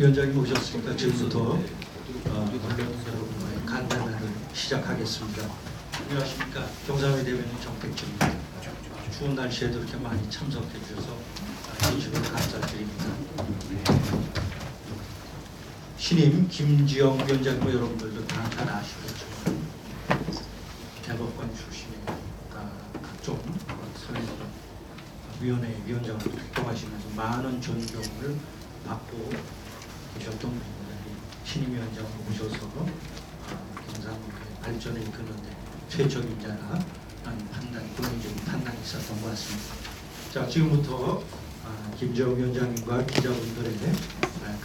위원장님 오셨으니까 지금부터 언론 여러분과의 간담회를 시작하겠습니다. 안녕하십니까. 경상회 대변인 정택주입니다. 추운 날씨에도 이렇게 많이 참석해 주셔서 진심으로 감사드립니다. 신임 김지영 위원장님 여러분들도 다 아시겠지만 대법관 출신의 각종 사회위원회 위원장으로 활동하시면서 많은 존경을 받고 계셨던 분들이 신임 위원장을 모셔서 경상도의 발전을 이끄는데 최적임자라는 판단, 본인적인 판단이 있었던 것 같습니다. 자, 지금부터 김지영 위원장님과 기자분들의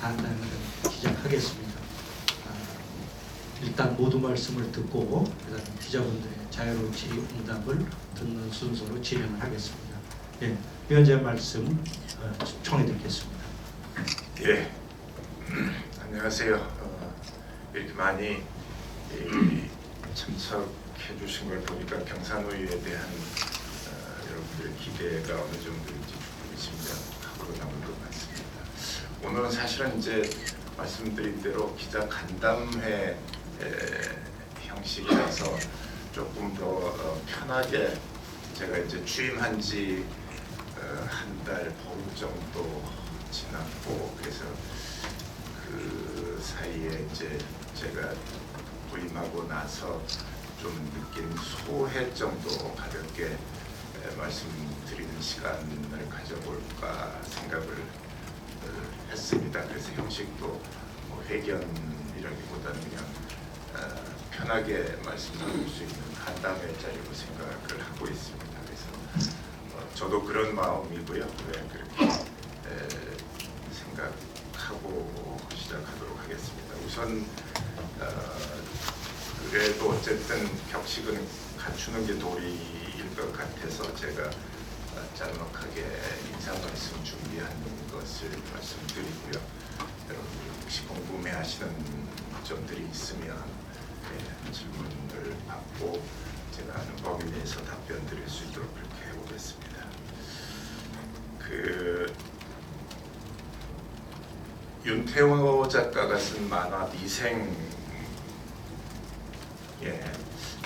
간담회를 시작하겠습니다. 일단 모두 말씀을 듣고 그다음 기자분들의 자유로운 질의응답을 듣는 순서로 진행을 하겠습니다. 예, 위원장 말씀 청해 듣겠습니다. 예, 안녕하세요. 이렇게 많이 참석해 주신 걸 보니까 경산의회에 대한 여러분들의 기대가 어느 정도인지 의심하고 남을 것 같습니다. 오늘은 사실은 이제 말씀드린 대로 기자 간담회 형식이라서 조금 더 편하게 제가 이제 취임한 지 한 달 반 정도 지났고, 그래서 그 사이에 이제 제가 부임하고 나서 좀 느낀 소회 정도 가볍게 말씀드리는 시간을 가져볼까 생각을 했습니다. 그래서 형식도 뭐 회견이라기보다는 그냥 편하게 말씀드릴 수 있는 간담회 자리로 생각을 하고 있습니다. 그래서 저도 그런 마음이고요. 그렇게 생각하고 시작하도록 하겠습니다. 우선 그래도 어쨌든 격식은 갖추는 게 도리일 것 같아서 제가 짤막하게 인사 말씀 준비한 것을 말씀드리고요. 여러분들이 혹시 궁금해하시는 점들이 있으면 질문을 받고 제가 아는 범위 내에서 답변 드릴 수 있도록 그렇게 해보겠습니다. 윤태호 작가가 쓴 만화 미생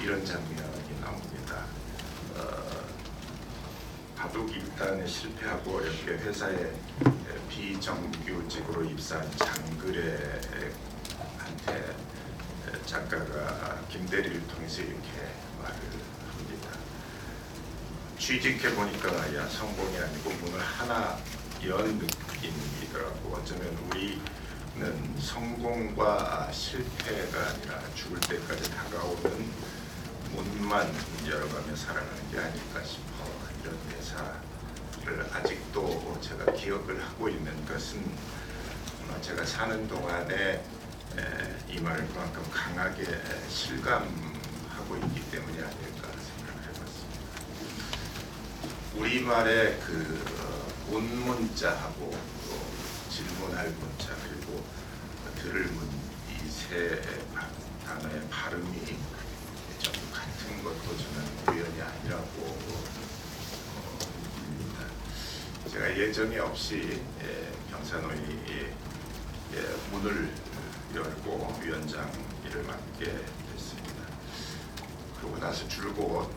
이런 장면이 나옵니다. 바둑 입단에 실패하고 어렵게 회사에 비정규직으로 입사한 장그래한테 작가가 김대리를 통해서 이렇게 말을 합니다. 취직해 보니까 야, 성공이 아니고 문을 하나 연 느낌이더라고. 어쩌면 우리는 성공과 실패가 아니라 죽을 때까지 다가오는 문만 열어가며 살아가는 게 아닐까 싶어. 이런 대사를 아직도 제가 기억을 하고 있는 것은 제가 사는 동안에 이 말을 그만큼 강하게 실감하고 있기 때문이 아닐까 생각을 해봤습니다. 우리말의 그 문자하고 질문할 문자 그리고 들을 문 이 세 단어의 발음이 좀 같은 것도 저는 우연이 아니라고 봅니다. 제가 예정이 없이 경산의의 문을 열고 위원장 일을 맡게 됐습니다. 그러고 나서 줄곧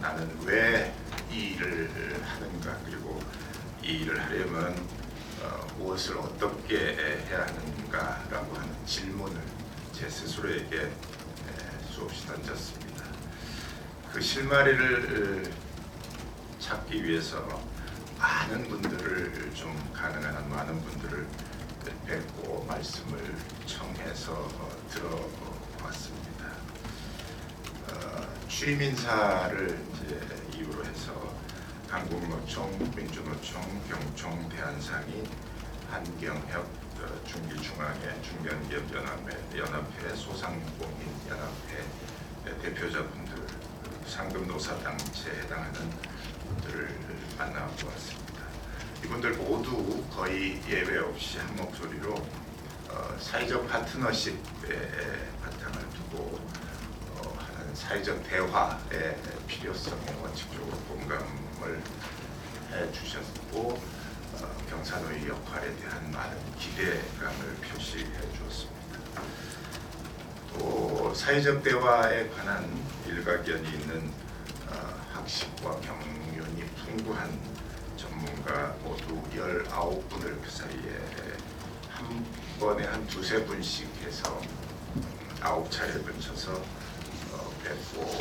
나는 왜 이 일을 하는가, 그리고 이 일을 하려면 무엇을 어떻게 해야 하는가라고 하는 질문을 제 스스로에게 수없이 던졌습니다. 그 실마리를 찾기 위해서 많은 분들을, 좀 가능한 한 많은 분들을 뵙고 말씀을 청해서 들어봤습니다. 취임 인사를 이제 이유로 해서 한국노총, 민주노총, 경총, 대한상인, 한경협, 중기중앙회, 중견기업연합회, 소상공인연합회 대표자분들, 상급노사단체에 해당하는 분들을 만나보았습니다. 이분들 모두 거의 예외 없이 한 목소리로 사회적 파트너십에 바탕을 두고 하는 사회적 대화의 필요성에 원칙적으로 공감을 해주셨고, 경산호의 역할에 대한 많은 기대감을 표시해 주었습니다. 또 사회적 대화에 관한 일가견이 있는 학식과 경륜이 풍부한 전문가 모두 19분을 그 사이에 한 번에 한 두세 분씩 해서 9차례 걸쳐서 뵙고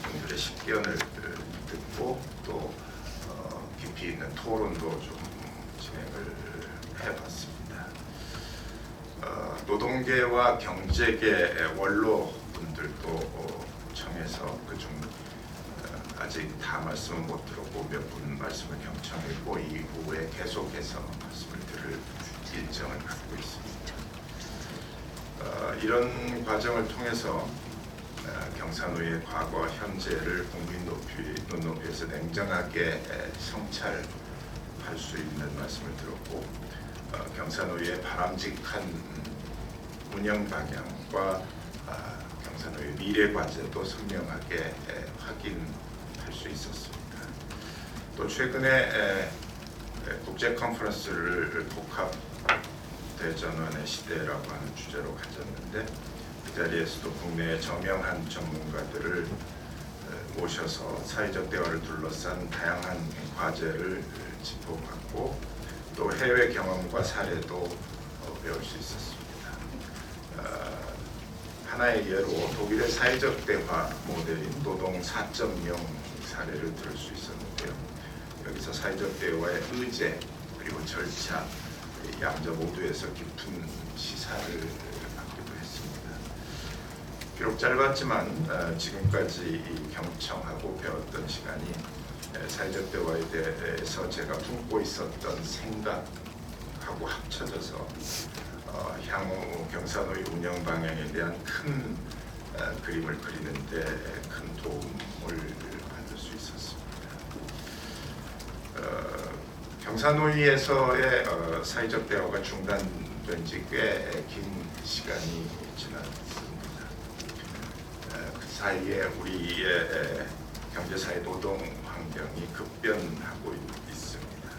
그들의 식견을 듣고 또 깊이 있는 토론도 좀 진행을 해봤습니다. 노동계와 경제계 원로분들도 청해서 그중 아직 다 말씀을 못 들었고 몇 분 말씀을 경청했고 이후에 계속해서 말씀을 들을 일정을 갖고 있습니다. 이런 과정을 통해서 경산호의 과거 현재를 국민 눈높이에서 냉정하게 성찰할 수 있는 말씀을 들었고 경산호의 바람직한 운영 방향과 경산호의 미래 과제도 선명하게 확인할 수 있었습니다. 또 최근에 국제 컨퍼런스를 복합 대전환의 시대라고 하는 주제로 가졌는데 그 자리에서도 국내의 저명한 전문가들을 모셔서 사회적 대화를 둘러싼 다양한 과제를 짚어봤고 또 해외 경험과 사례도 배울 수 있었습니다. 하나의 예로 독일의 사회적 대화 모델인 노동 4.0 사례를 들을 수 있었는데요. 여기서 사회적 대화의 의제 그리고 절차 양자 모두에서 깊은 시사를 받기도 했습니다. 비록 짧았지만 지금까지 경청하고 배웠던 시간이 사회적 대화에 대해서 제가 품고 있었던 생각하고 합쳐져서 향후 경산호의 운영 방향에 대한 큰 그림을 그리는 데 큰 도움을 받을 수 있었습니다. 경산호의에서의 사회적 대화가 중단된 지 꽤 긴 시간이 지났습니다. 그 사이에 우리의 경제사회 노동 환경이 급변하고 있습니다.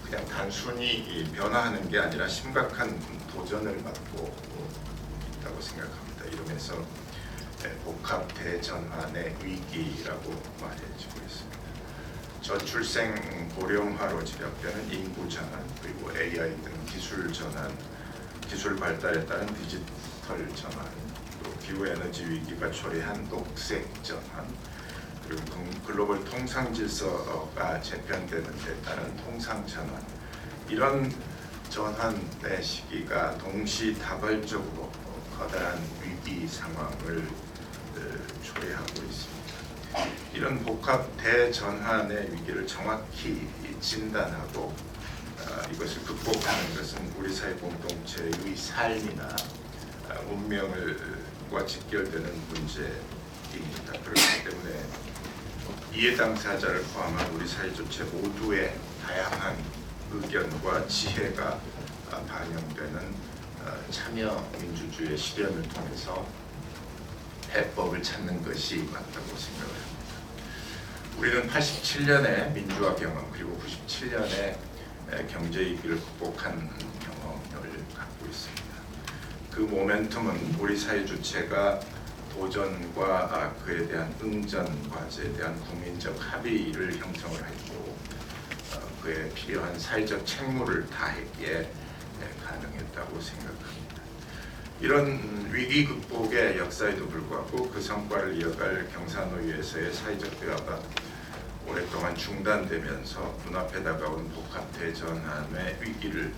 그냥 단순히 변화하는 게 아니라 심각한 도전을 받고 있다고 생각합니다. 이러면서 복합 대전환의 위기라고 말해지고 있습니다. 저출생 고령화로 지적되는 인구 전환 그리고 AI 등 기술 전환, 기술 발달에 따른 디지털 전환, 또 기후 에너지 위기가 초래한 녹색 전환, 그리고 글로벌 통상 질서가 재편되는 데 따른 통상 전환, 이런 전환의 시기가 동시다발적으로 커다란 위기 상황을 초래하고 있습니다. 이런 복합 대전환의 위기를 정확히 진단하고 이것을 극복하는 것은 우리 사회 공동체의 삶이나 운명과 직결되는 문제입니다. 그렇기 때문에 이해 당사자를 포함한 우리 사회 전체 모두의 다양한 의견과 지혜가 반영되는 참여 민주주의의 실현을 통해서 해법을 찾는 것이 맞다고 생각을 합니다. 우리는 87년의 민주화 경험 그리고 97년의 경제 위기를 극복한 경험을 갖고 있습니다. 그 모멘텀은 우리 사회 주체가 도전과 그에 대한 응전 과제에 대한 국민적 합의를 형성을 했고 그에 필요한 사회적 책무를 다했기에 가능했다고 생각합니다. 이런 위기 극복의 역사에도 불구하고 그 성과를 이어갈 경산호의에서의 사회적 대화가 오랫동안 중단되면서 눈앞에 다가온 복합 대전환의 위기를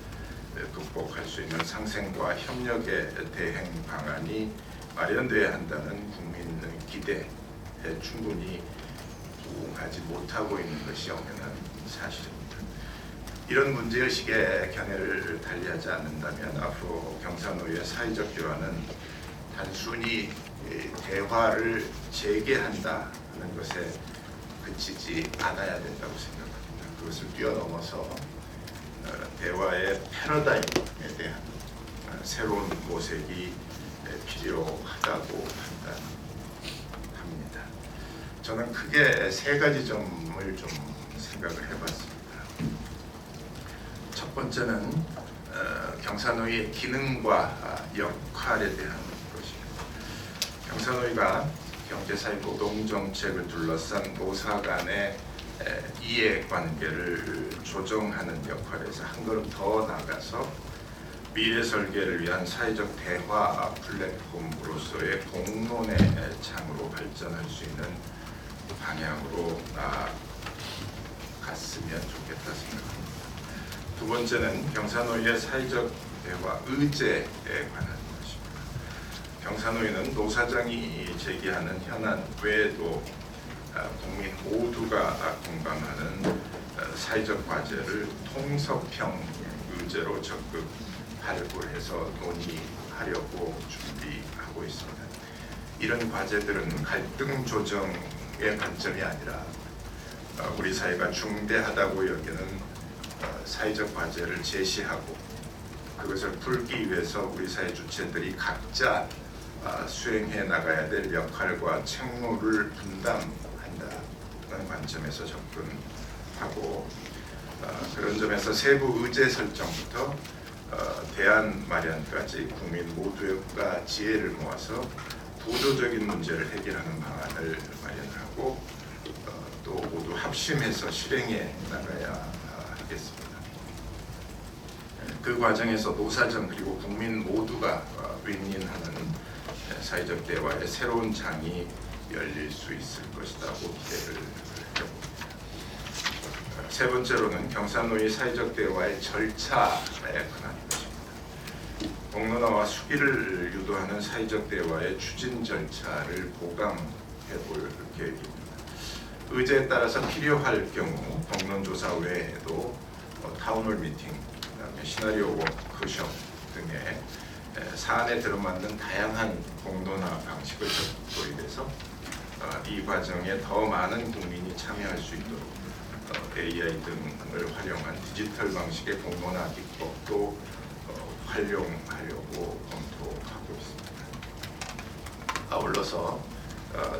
극복할 수 있는 상생과 협력의 대행 방안이 마련돼야 한다는 국민의 기대에 충분히 부응하지 못하고 있는 것이 엄연한 사실입니다. 이런 문제의식의 견해를 달리하지 않는다면 앞으로 경산호의의 사회적 대화는 단순히 대화를 재개한다는 것에 그치지 않아야 된다고 생각합니다. 그것을 뛰어넘어서 대화의 패러다임에 대한 새로운 모색이 필요하다고 판단합니다. 저는 크게 세 가지 점을 좀 생각을 해봤습니다. 번째는 경사노위의 기능과 역할에 대한 것입니다. 경사노위가 경제사회 노동정책을 둘러싼 노사 간의 이해관계를 조정하는 역할에서 한 걸음 더 나아가서 미래 설계를 위한 사회적 대화 플랫폼으로서의 공론의 장으로 발전할 수 있는 방향으로 나아갔으면 좋겠다 생각합니다. 두 번째는 경사노위의 사회적 대화 의제에 관한 것입니다. 경사노위는 노사장이 제기하는 현안 외에도 국민 모두가 공감하는 사회적 과제를 통섭형 의제로 적극 발굴해서 논의하려고 준비하고 있습니다. 이런 과제들은 갈등 조정의 관점이 아니라 우리 사회가 중대하다고 여기는 사회적 과제를 제시하고 그것을 풀기 위해서 우리 사회 주체들이 각자 수행해 나가야 될 역할과 책무를 분담한다는 관점에서 접근하고 그런 점에서 세부 의제 설정부터 대안 마련까지 국민 모두가 지혜를 모아서 구조적인 문제를 해결하는 방안을 마련하고 또 모두 합심해서 실행해 나가야 하겠습니다. 그 과정에서 노사정 그리고 국민 모두가 윈윈하는 사회적 대화의 새로운 장이 열릴 수 있을 것이라고 기대를 해봅니다. 세 번째로는 경사노위 사회적 대화의 절차에 관한 것입니다. 공론화와 수기를 유도하는 사회적 대화의 추진 절차를 보강해 볼 계획입니다. 의제에 따라서 필요할 경우 공론조사 외에도 타운홀 미팅, 그다음에 시나리오 워크숍 등의 사안에 들어맞는 다양한 공론화 방식을 도입해서 이 과정에 더 많은 국민이 참여할 수 있도록 AI 등을 활용한 디지털 방식의 공론화 기법도 활용하려고 검토하고 있습니다. 아울러서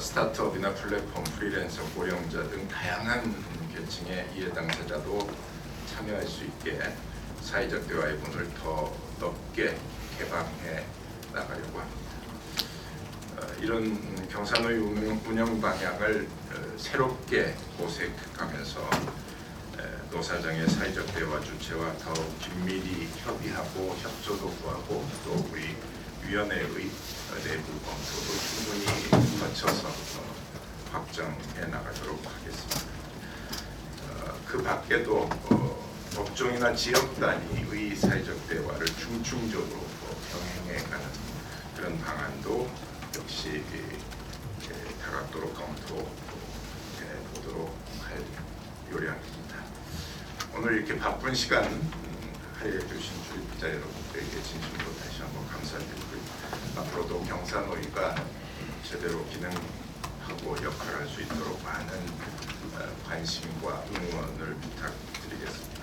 스타트업이나 플랫폼, 프리랜서, 고령자 등 다양한 계층의 이해 당사자도 참여할 수 있게 사회적 대화의 문을 더 넓게 개방해 나가려고 합니다. 이런 경사노위 운영 방향을 새롭게 모색하면서 노사장의 사회적 대화 주체와 더욱 긴밀히 협의하고 협조도 구하고 또 우리 위원회의 내부 검토도 충분히 거쳐서 확정해 나가도록 하겠습니다. 그 밖에도 업종이나 지역 단위의 사회적 대화를 중충적으로 병행해가는 그런 방안도 역시 다각도로 검토해 보도록 할 요량입니다. 오늘 이렇게 바쁜 시간 할애해 주신 주립 기자 여러분들에게 진심으로 다시 한번 감사드리고요. 앞으로도 경사노위가 제대로 기능하고 역할을 할 수 있도록 많은 관심과 응원을 부탁드리겠습니다.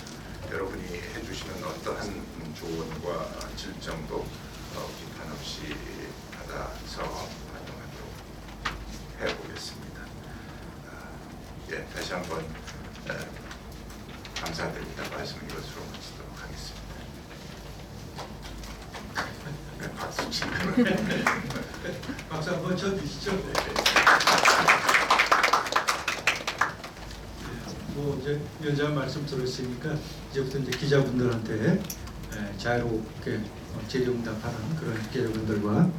여러분이 해주시는 어떠한 조언과 질정도 비판 없이 받아서 활동하도록 해보겠습니다. 예, 다시 한번 감사드립니다. 말씀 이것으로 마치도록 하겠습니다. 네, 박수 치는 박수 한번 쳐주시죠. 뭐 이제 위원장 말씀 들었으니까 이제부터 이제 기자분들한테 자유롭게 질의응답하는 그런 기자분들과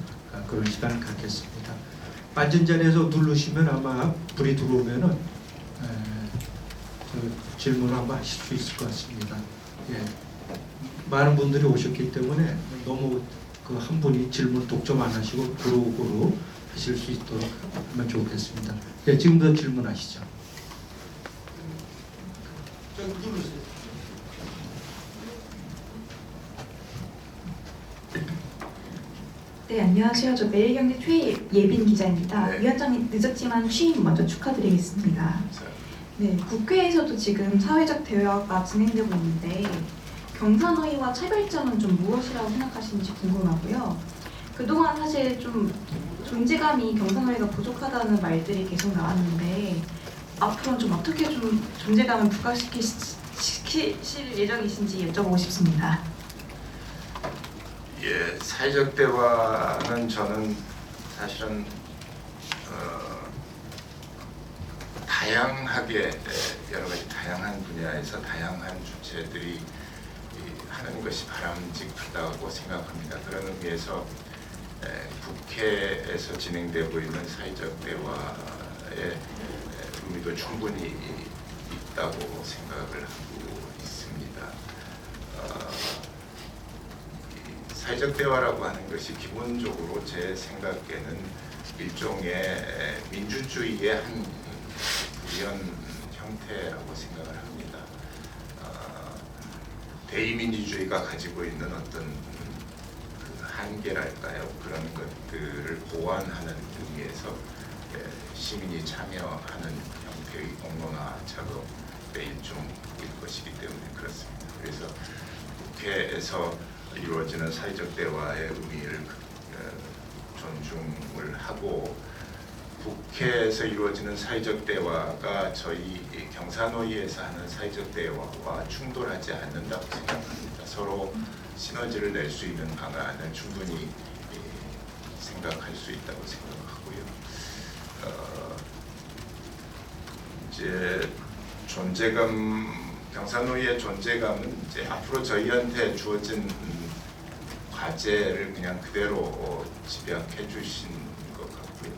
그런 시간을 갖겠습니다. 안전자리에서 누르시면 아마 불이 들어오면은 질문을 한번 하실 수 있을 것 같습니다. 예. 많은 분들이 오셨기 때문에 너무 그 한 분이 질문 독점 안 하시고 고루고루 하실 수 있도록 하면 좋겠습니다. 예, 지금부터 질문하시죠. 저기 누르세요. 네, 안녕하세요. 저 매일경제 최 예빈 기자입니다. 네. 위원장님 늦었지만 취임 먼저 축하드리겠습니다. 네, 국회에서도 지금 사회적 대화가 진행되고 있는데 경사노위와 차별점은 좀 무엇이라고 생각하시는지 궁금하고요. 그동안 사실 좀 존재감이 경사노위가 부족하다는 말들이 계속 나왔는데 앞으로는 좀 어떻게 좀 존재감을 부각시킬 지키실 예정이신지 여쭤보고 싶습니다. 예, 사회적 대화는 저는 사실은 다양하게 여러 가지 다양한 분야에서 다양한 주체들이 하는 것이 바람직하다고 생각합니다. 그런 의미에서 국회에서 진행되고 있는 사회적 대화의 의미도 충분히 있다고 생각을 하고 있습니다. 사회적 대화라고 하는 것이 기본적으로 제 생각에는 일종의 민주주의의 한 구현 형태라고 생각을 합니다. 대의민주주의가 가지고 있는 어떤 그 한계랄까요? 그런 것들을 보완하는 의미에서 시민이 참여하는 형태의 공론화 작업의 일종일 것이기 때문에 그렇습니다. 그래서 국회에서 이루어지는 사회적 대화의 의미를 존중을 하고 국회에서 이루어지는 사회적 대화가 저희 경사노위에서 하는 사회적 대화와 충돌하지 않는다고 생각합니다. 서로 시너지를 낼 수 있는 방안을 충분히 생각할 수 있다고 생각하고요. 이제 경사노위의 존재감은 이제 앞으로 저희한테 주어진 과제를 그냥 그대로 집약해 주신 것 같고요.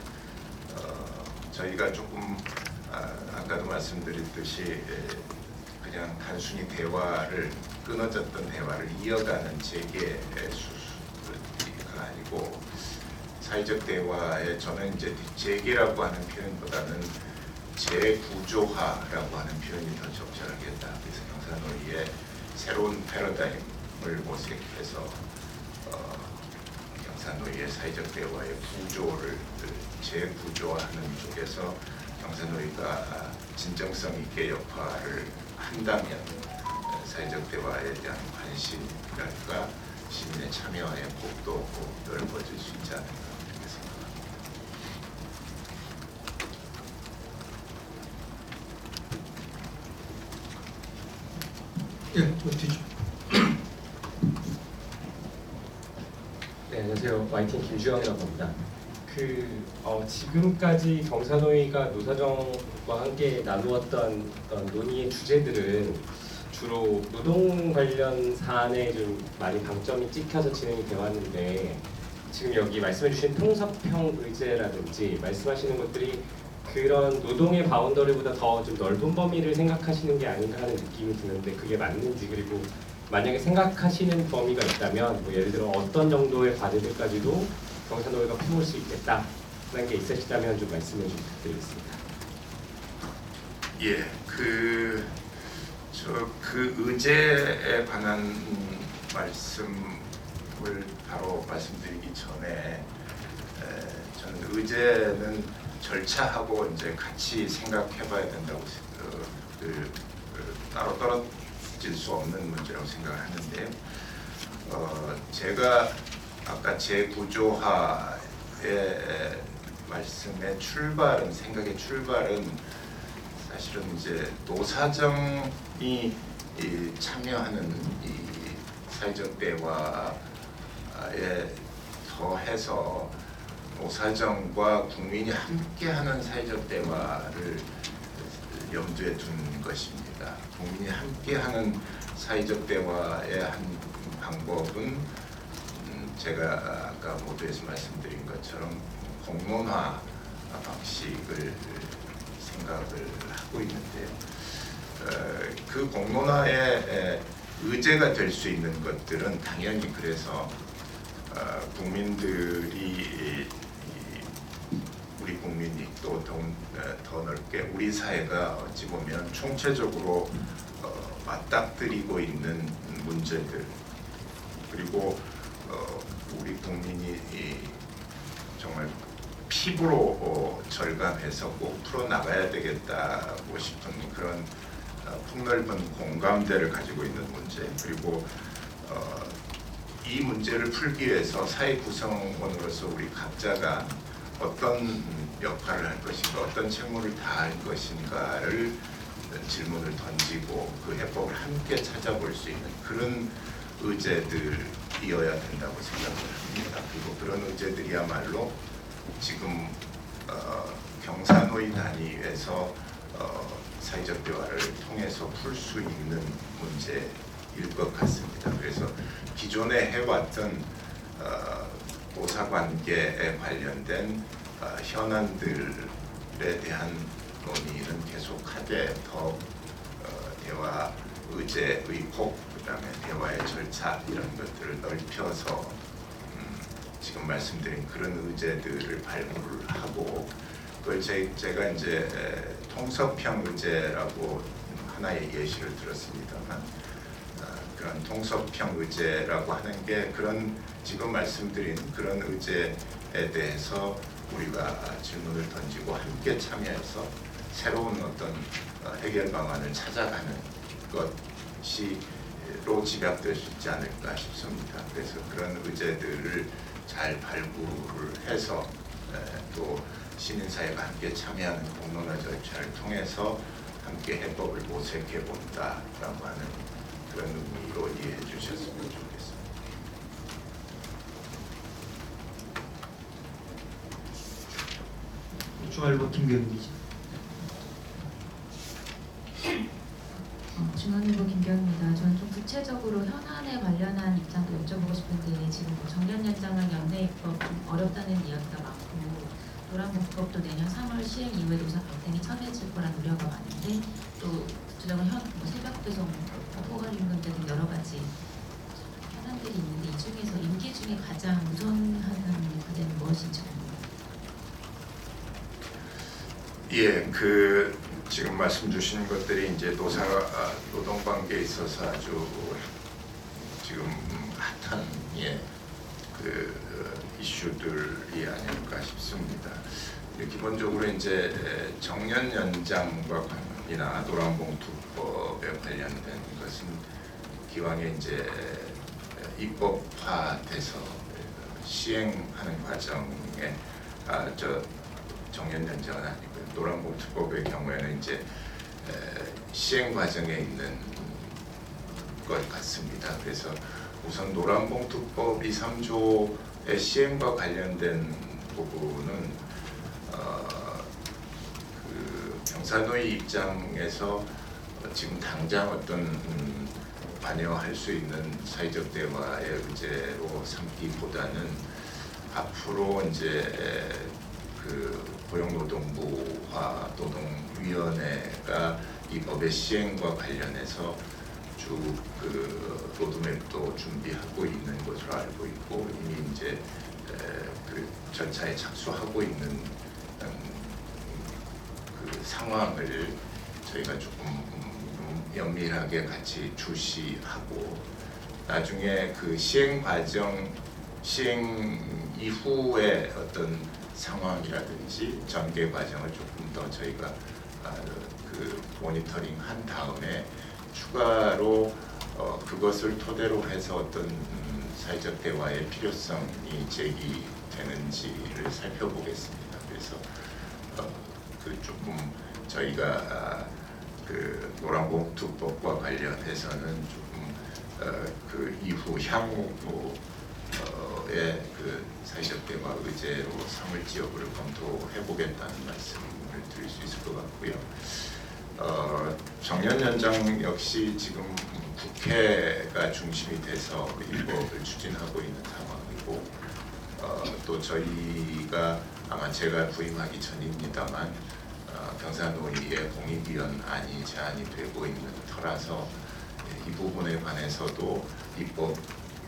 저희가 조금 아까도 말씀드렸듯이 그냥 단순히 대화를 끊어졌던 대화를 이어가는 재개 수가 아니고 사회적 대화에 저는 이제 재개라고 하는 표현보다는 재구조화라고 하는 표현이 더 적절하겠다. 그래서 경사노위의 새로운 패러다임을 모색해서 경사노위의 사회적 대화의 구조를 재구조화하는 쪽에서 경사노위가 진정성 있게 역할을 한다면 사회적 대화에 대한 관심이랄까 시민의 참여의 폭도 넓어질 수 있지 않을까 그렇게 생각합니다. 예, 저 뒤쪽. 네, 안녕하세요. YTN 김주영이라고 합니다. 지금까지 경사노위가 노사정과 함께 나누었던 어떤 논의의 주제들은 주로 노동 관련 사안에 좀 많이 방점이 찍혀서 진행이 되어 왔는데 지금 여기 말씀해주신 통섭형 의제라든지 말씀하시는 것들이 그런 노동의 바운더리보다 더 좀 넓은 범위를 생각하시는 게 아닌가 하는 느낌이 드는데 그게 맞는지, 그리고 만약에 생각하시는 범위가 있다면 뭐 예를 들어 어떤 정도의 과제들까지도 경사노위가 품을 수 있겠다라는 게 있으시다면 좀 말씀을 좀 부탁드리겠습니다. 예, 그 의제에 관한 말씀을 바로 말씀드리기 전에 저는 의제는 절차하고 이제 같이 생각해봐야 된다고 따로 떨어질 수 없는 문제라고 생각을 하는데요. 제가 아까 재구조화의 말씀의 생각의 출발은 사실은 이제 노사정이 참여하는 이 사회적 대화에 더해서 노사정과 국민이 함께하는 사회적 대화를 염두에 둔 것입니다. 국민이 함께하는 사회적 대화의 한 방법은 제가 아까 모두에서 말씀드린 것처럼 공론화 방식을 생각을 하고 있는데요. 그 공론화의 의제가 될 수 있는 것들은 당연히 그래서 국민들이 우리 국민이 또 더 넓게 우리 사회가 어찌 보면 총체적으로 맞닥뜨리고 있는 문제들, 그리고 우리 국민이 정말 피부로 절감해서 꼭 풀어나가야 되겠다고 싶은 그런 폭넓은 공감대를 가지고 있는 문제, 그리고 이 문제를 풀기 위해서 사회 구성원으로서 우리 각자가 어떤 역할을 할 것인가, 어떤 책무를 다할 것인가를 질문을 던지고 그 해법을 함께 찾아볼 수 있는 그런 의제들이어야 된다고 생각을 합니다. 그리고 그런 의제들이야말로 지금 경사노위 단위에서 사회적 대화를 통해서 풀 수 있는 문제일 것 같습니다. 그래서 기존에 해왔던 노사관계에 관련된 현안들에 대한 논의는 계속하되 더 대화 의제, 의폭, 그다음에 대화의 절차 이런 것들을 넓혀서 지금 말씀드린 그런 의제들을 발굴을 하고 그걸 제가 이제 통섭형 의제라고 하나의 예시를 들었습니다만 그런 통섭형 의제라고 하는 게 그런 지금 말씀드린 그런 의제에 대해서 우리가 질문을 던지고 함께 참여해서 새로운 어떤 해결 방안을 찾아가는 것이로 집약될 수 있지 않을까 싶습니다. 그래서 그런 의제들을 잘 발굴을 해서 또 시민사회가 함께 참여하는 공론화 절차를 통해서 함께 해법을 모색해 본다라고 하는 그런 의미로 이해해 주셨으면 좋겠습니다. 중앙일보 김경희 기자. 중앙일보 김경입니다. 저는 좀 구체적으로 현안에 관련한 입장도 여쭤보고 싶은데 지금 뭐 정년 연장은 연내 입법 좀 어렵다는 이야기가 많고 노란봉투법도 내년 3월 시행 이후에 노사 갈등이 첨예해질 거란 우려가 많은데 또 구체적으로 새벽 배송, 포괄 임금 등 여러 가지 현안들이 있는데 이 중에서 임기 중에 가장 우선하는 과제는 무엇인지 궁금합니다. 예, 지금 말씀 주신 것들이 이제 노동 관계에 있어서 아주 지금 핫한 이슈들이 아닐까 싶습니다. 기본적으로 이제 정년 연장과 관련이나 노란봉투법에 관련된 것은 기왕에 이제 입법화돼서 시행하는 과정에 정년 연장은 아니고요. 노란봉투법의 경우에는 이제 시행 과정에 있는 것 같습니다. 그래서 우선 노란봉투법 2, 3조의 시행과 관련된 부분은 경사노위 입장에서 지금 당장 어떤 관여할 수 있는 사회적 대화의 의제로 삼기보다는 앞으로 이제 고용노동부와 노동위원회가 이 법의 시행과 관련해서 쭉 로드맵도 준비하고 있는 것으로 알고 있고 이미 이제 그 절차에 착수하고 있는 그 상황을 저희가 조금 면밀하게 같이 주시하고 나중에 그 시행 과정 시행 이후의 어떤 상황이라든지 전개 과정을 조금 더 저희가 모니터링 한 다음에 추가로 그것을 토대로 해서 어떤 사회적 대화의 필요성이 제기되는지를 살펴보겠습니다. 그래서 조금 저희가 노란봉투법과 관련해서는 조금 그 이후 향후의 사회적 대화 의제로 삼을지 여부를 검토해보겠다는 말씀을 드릴 수 있을 것 같고요. 정년 연장 역시 지금 국회가 중심이 돼서 입법을 추진하고 있는 상황이고 또 저희가 아마 제가 부임하기 전입니다만 경사노위의 공익위원안이 제안이 되고 있는 터라서 이 부분에 관해서도 입법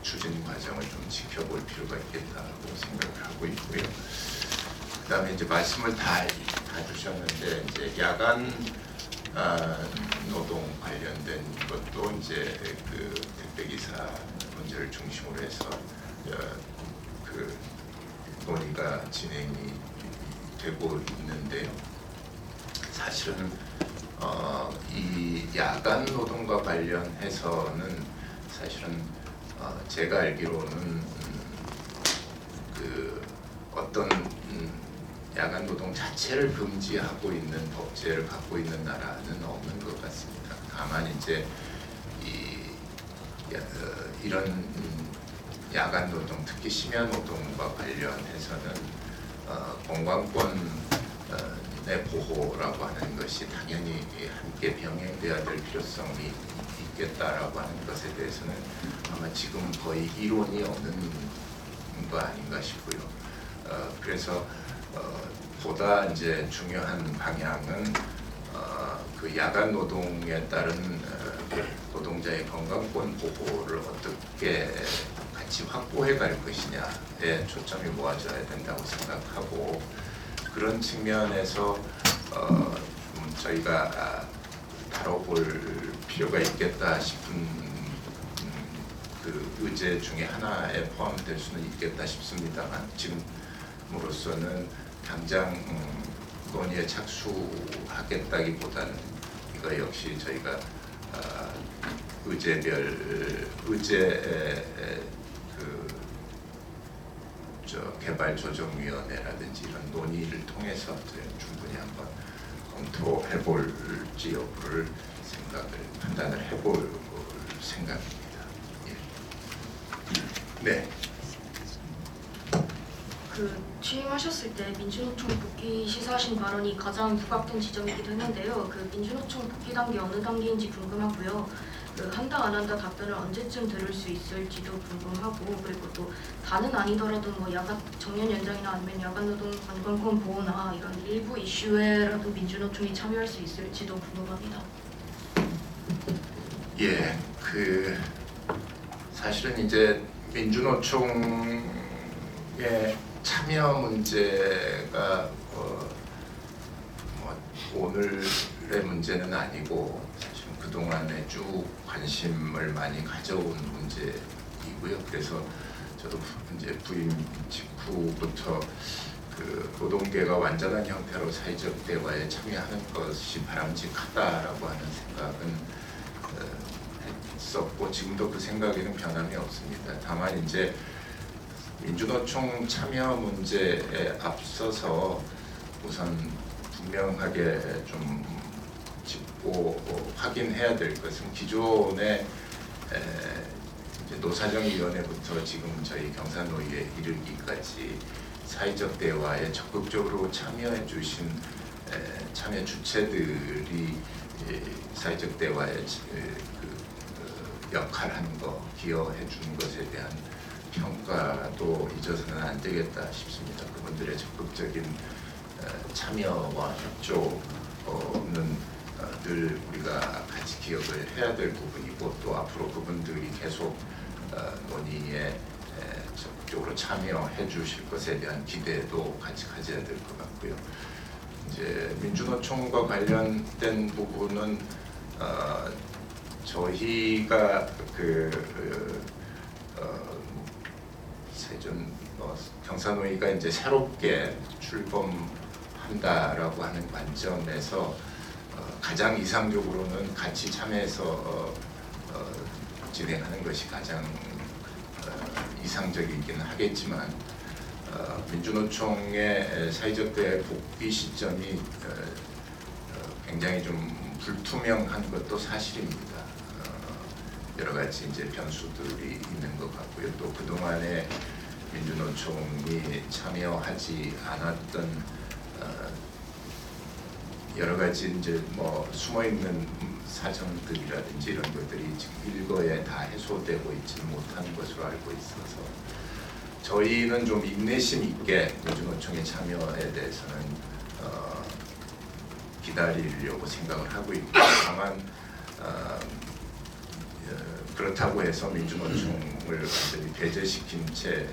추진 과정을 좀 지켜볼 필요가 있겠다고 생각을 하고 있고요. 그다음에 이제 말씀을 다 주셨는데 이제 야간 노동 관련된 것도 이제 택배기사 문제를 중심으로 해서 논의가 진행이 되고 있는데요. 사실은 이 야간 노동과 관련해서는 사실은 제가 알기로는 어떤 야간 노동 자체를 금지하고 있는 법제를 갖고 있는 나라는 없는 것 같습니다. 다만 이제 이런 야간 노동, 특히 심야 노동과 관련해서는 건강권의 보호라고 하는 것이 당연히 함께 병행돼야 될 필요성이 있겠다라고 하는 것에 대해서는 아마 지금 거의 이론이 없는 거 아닌가 싶고요. 그래서 보다 이제 중요한 방향은 그 야간 노동에 따른 노동자의 건강권 보호를 어떻게 같이 확보해 갈 것이냐에 초점이 모아져야 된다고 생각하고, 그런 측면에서 좀 저희가 다뤄볼 필요가 있겠다 싶은 그 의제 중에 하나에 포함될 수는 있겠다 싶습니다만, 지금으로서는 당장 논의에 착수하겠다기보다는 이거 역시 저희가 개발조정위원회라든지 이런 논의를 통해서 충분히 한번 검토해볼지 여부를 판단을 해볼 생각입니다. 예. 네. 취임하셨을 때 민주노총 복귀 시사하신 발언이 가장 부각된 지점이기도 했는데요. 민주노총 복귀 단계 어느 단계인지 궁금하고요. 한다 안 한다 답변을 언제쯤 들을 수 있을지도 궁금하고, 그리고 또 다는 아니더라도 뭐 정년 연장이나 아니면 야간노동 관광권 보호나 이런 일부 이슈에라도 민주노총이 참여할 수 있을지도 궁금합니다. 예, 사실은 이제 민주노총의 참여 문제가 오늘의 문제는 아니고 사실 그동안에 쭉 관심을 많이 가져온 문제이고요. 그래서 저도 이제 부임 직후부터 노동계가 완전한 형태로 사회적 대화에 참여하는 것이 바람직하다라고 하는 생각은 했었고, 지금도 그 생각에는 변함이 없습니다. 다만 이제 민주노총 참여 문제에 앞서서 우선 분명하게 좀 짚고 확인해야 될 것은, 기존의 이제 노사정위원회부터 지금 저희 경사노위에 이르기까지 사회적 대화에 적극적으로 참여해 주신 참여 주체들이 사회적 대화에 역할하는 거, 기여해 주는 것에 대한 평가도 잊어서는 안 되겠다 싶습니다. 그분들의 적극적인 참여와 협조는 늘 우리가 같이 기억을 해야 될 부분이고, 또 앞으로 그분들이 계속 논의에 적극적으로 참여해 주실 것에 대한 기대도 같이 가져야 될 것 같고요. 이제 민주노총과 관련된 부분은 저희가 경사노위가 이제 새롭게 출범한다라고 하는 관점에서 가장 이상적으로는 같이 참여해서 진행하는 것이 가장 이상적이긴 하겠지만, 민주노총의 사회적 대화 복귀 시점이 굉장히 좀 불투명한 것도 사실입니다. 여러 가지 이제 변수들이 있는 것 같고요. 또 그동안에 민주노총이 참여하지 않았던 여러 가지 이제 숨어 있는 사정들이라든지 이런 것들이 지금 일거에 다 해소되고 있지 못한 것으로 알고 있어서, 저희는 좀 인내심 있게 민주노총의 참여에 대해서는 기다리려고 생각을 하고 있고, 다만 그렇다고 해서 민주노총을 완전히 배제시킨 채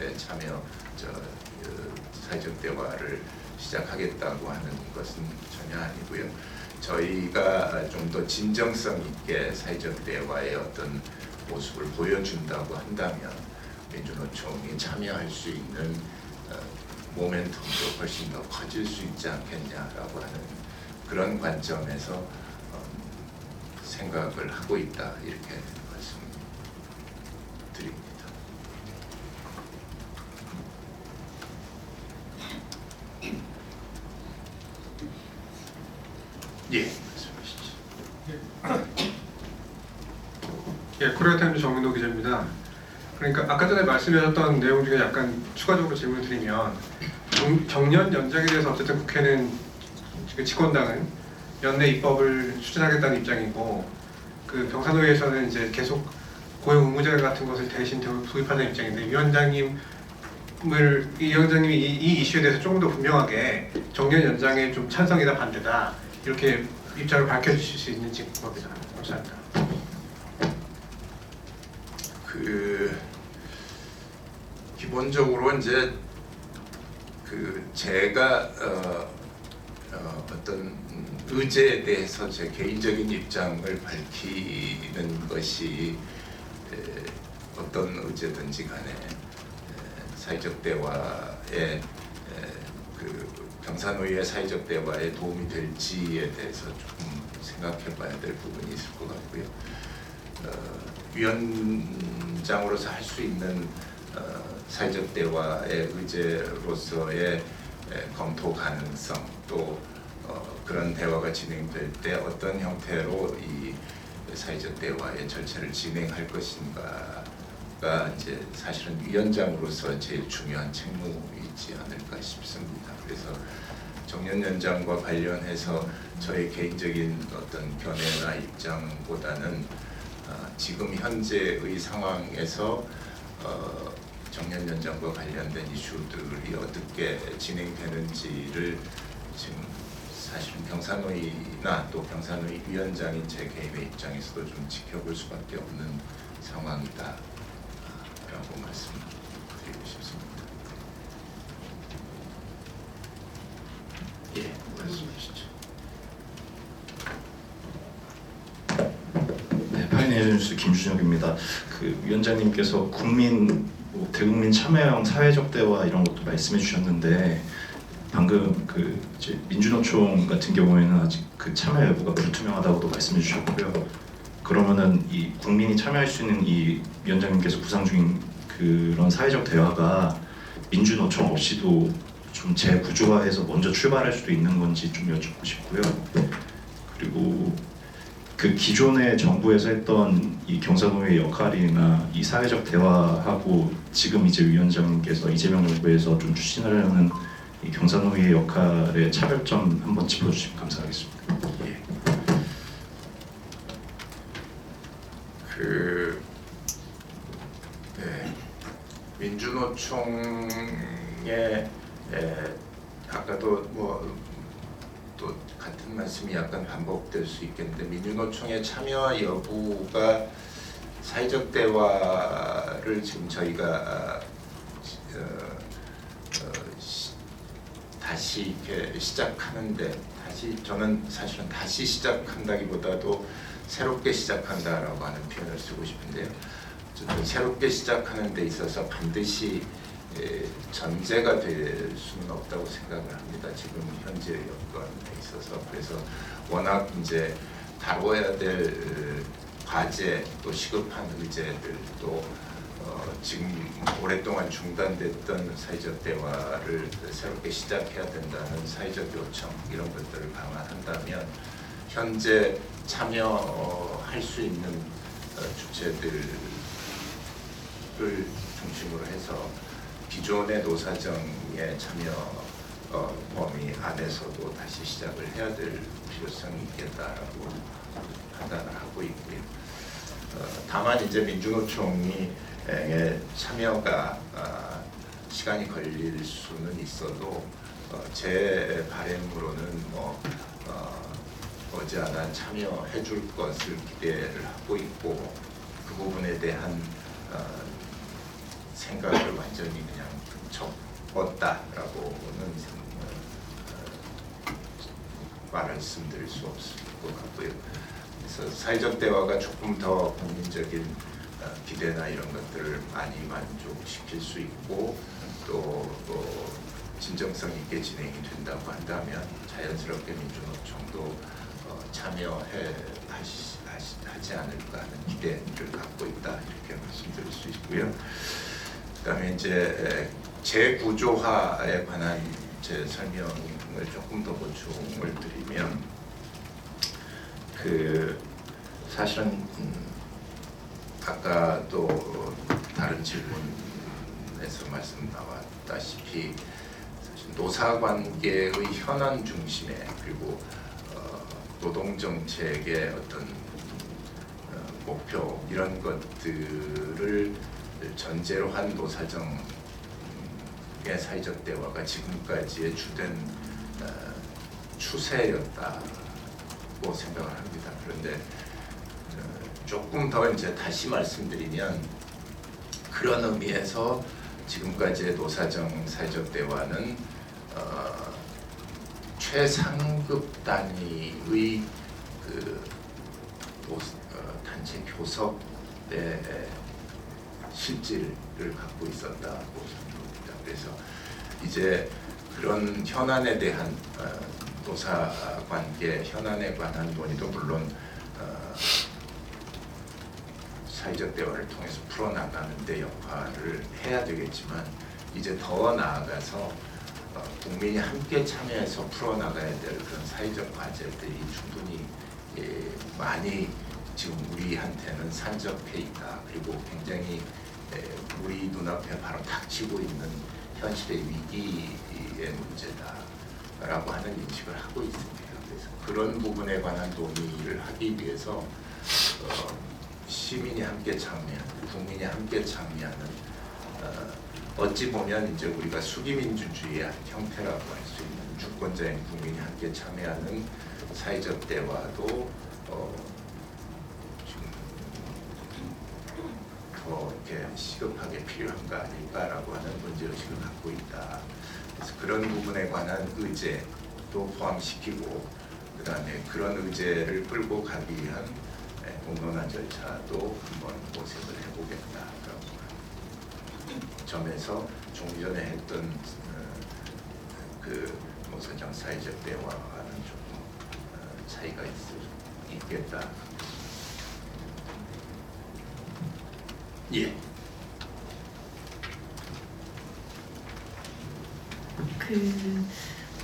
사회적 대화를 시작하겠다고 하는 것은 전혀 아니고요. 저희가 좀 더 진정성 있게 사회적 대화의 어떤 모습을 보여준다고 한다면 민주노총이 참여할 수 있는 모멘텀도 훨씬 더 커질 수 있지 않겠냐라고 하는 그런 관점에서 생각을 하고 있다, 이렇게 말씀드립니다. 예, 말씀하시죠. 예, 코리아타임즈 정민호 기자입니다. 그러니까 아까 전에 말씀하셨던 내용 중에 약간 추가적으로 질문을 드리면 정년 연장에 대해서 어쨌든 국회는 지금 집권당은 연내 입법을 추진하겠다는 입장이고 그 경사노위에서는 이제 계속 고용 의무제 같은 것을 대신 도입하는 입장인데 이 위원장님이 이 이슈에 대해서 조금 더 분명하게 정년 연장에 좀 찬성이다 반대다 이렇게 입장을 밝혀주실 수 있는지 궁금합니다. 감사합니다. 기본적으로 이제 제가 어떤 의제에 대해서 제 개인적인 입장을 밝히는 것이 어떤 의제든지 간에 사회적 대화에 경사노위의 사회적 대화에 도움이 될지에 대해서 조금 생각해봐야 될 부분이 있을 것 같고요. 위원장으로서 할 수 있는 사회적 대화의 의제로서의 검토 가능성 또 그런 대화가 진행될 때 어떤 형태로 이 사회적 대화의 절차를 진행할 것인가가 이제 사실은 위원장으로서 제일 중요한 책무이지 않을까 싶습니다. 그래서 정년 연장과 관련해서 저의 개인적인 어떤 견해나 입장보다는 지금 현재의 상황에서 정년 연장과 관련된 이슈들이 어떻게 진행되는지를 지금 사실은 경사노위나 또 경사노위 위원장인 제 개인의 입장에서도 좀 지켜볼 수밖에 없는 상황이다라고 말씀드리고 싶습니다. 예, 말씀하시죠. 네, 파이내일 뉴스 김준혁입니다. 그 위원장님께서 대국민 참여형 사회적 대화 이런 것도 말씀해 주셨는데 방금 이제 민주노총 같은 경우에는 아직 그 참여 여부가 불투명하다고도 말씀해 주셨고요. 그러면은 이 국민이 참여할 수 있는 이 위원장님께서 구상 중인 그런 사회적 대화가 민주노총 없이도 좀 재구조화해서 먼저 출발할 수도 있는 건지 좀 여쭙고 싶고요. 그리고 그 기존의 정부에서 했던 이 경사노위의 역할이나 이 사회적 대화하고 지금 이제 위원장님께서 이재명 정부에서 좀 추진하려는 이 경사노위의 역할의 차별점 한번 짚어주시면 감사하겠습니다. 예. 민주노총의 아까도 또 같은 말씀이 약간 반복될 수 있겠는데 민주노총의 참여 여부가 사회적 대화를 지금 저희가 다시 이렇게 시작하는데 저는 사실은 다시 시작한다기보다도 새롭게 시작한다라고 하는 표현을 쓰고 싶은데요. 새롭게 시작하는 데 있어서 반드시 전제가 될 수는 없다고 생각을 합니다. 지금 현재 여건에 있어서. 그래서 워낙 이제 다뤄야 될 과제 또 시급한 의제들 또 지금 오랫동안 중단됐던 사회적 대화를 새롭게 시작해야 된다는 사회적 요청 이런 것들을 감안한다면 현재 참여할 수 있는 주체들을 중심으로 해서 기존의 노사정의 참여 범위 안에서도 다시 시작을 해야 될 필요성이 있겠다라고 판단을 하고 있고요. 다만 이제 민주노총의 참여가 시간이 걸릴 수는 있어도 제 바람으로는 머지않아 참여해 줄 것을 기대를 하고 있고 그 부분에 대한 생각을 완전히 그냥 접었다라고는 말씀드릴 수 없을 것 같고요. 그래서 사회적 대화가 조금 더 국민적인 기대나 이런 것들을 많이 만족시킬 수 있고 또 진정성 있게 진행이 된다고 한다면 자연스럽게 민주노총도 참여하지 않을까 하는 기대를 갖고 있다 이렇게 말씀드릴 수 있고요. 그다음에 이제 재구조화에 관한 제 설명을 조금 더 보충을 드리면 그 사실은 아까 또 다른 질문에서 말씀 나왔다시피 사실 노사관계의 현안 중심에 그리고 노동 정책의 어떤 목표 이런 것들을 전제로 한 노사정의 사회적 대화가 지금까지의 주된 추세였다고 생각을 합니다. 그런데 조금 더 이제 다시 말씀드리면 그런 의미에서 지금까지의 노사정 사회적 대화는 최상급 단위의 그 단체 교섭의 실질을 갖고 있었다고 생각합니다. 그래서 이제 그런 현안에 대한 노사관계 현안에 관한 논의도 물론 사회적 대화를 통해서 풀어나가는 데 역할을 해야 되겠지만 이제 더 나아가서 국민이 함께 참여해서 풀어나가야 될 그런 사회적 과제들이 충분히 많이 지금 우리한테는 산적해 있다. 그리고 굉장히 우리 눈앞에 바로 닥치고 있는 현실의 위기의 문제다라고 하는 인식을 하고 있습니다. 그래서 그런 부분에 관한 논의를 하기 위해서 시민이 함께 참여하는, 국민이 함께 참여하는 어찌 보면 이제 우리가 수기민주주의의 형태라고 할 수 있는 주권자인 국민이 함께 참여하는 사회적 대화도 지금 더 이렇게 시급하게 필요한 거 아닐까라고 하는 문제의식을 갖고 있다. 그래서 그런 부분에 관한 의제도 포함시키고 그다음에 그런 의제를 끌고 가기 위한 공론화 절차도 한번 모색을 해보겠다라고 점에서 좀 전에 했던 그 노사정 사회적 대화와는 조금 차이가 있겠다. 예. 그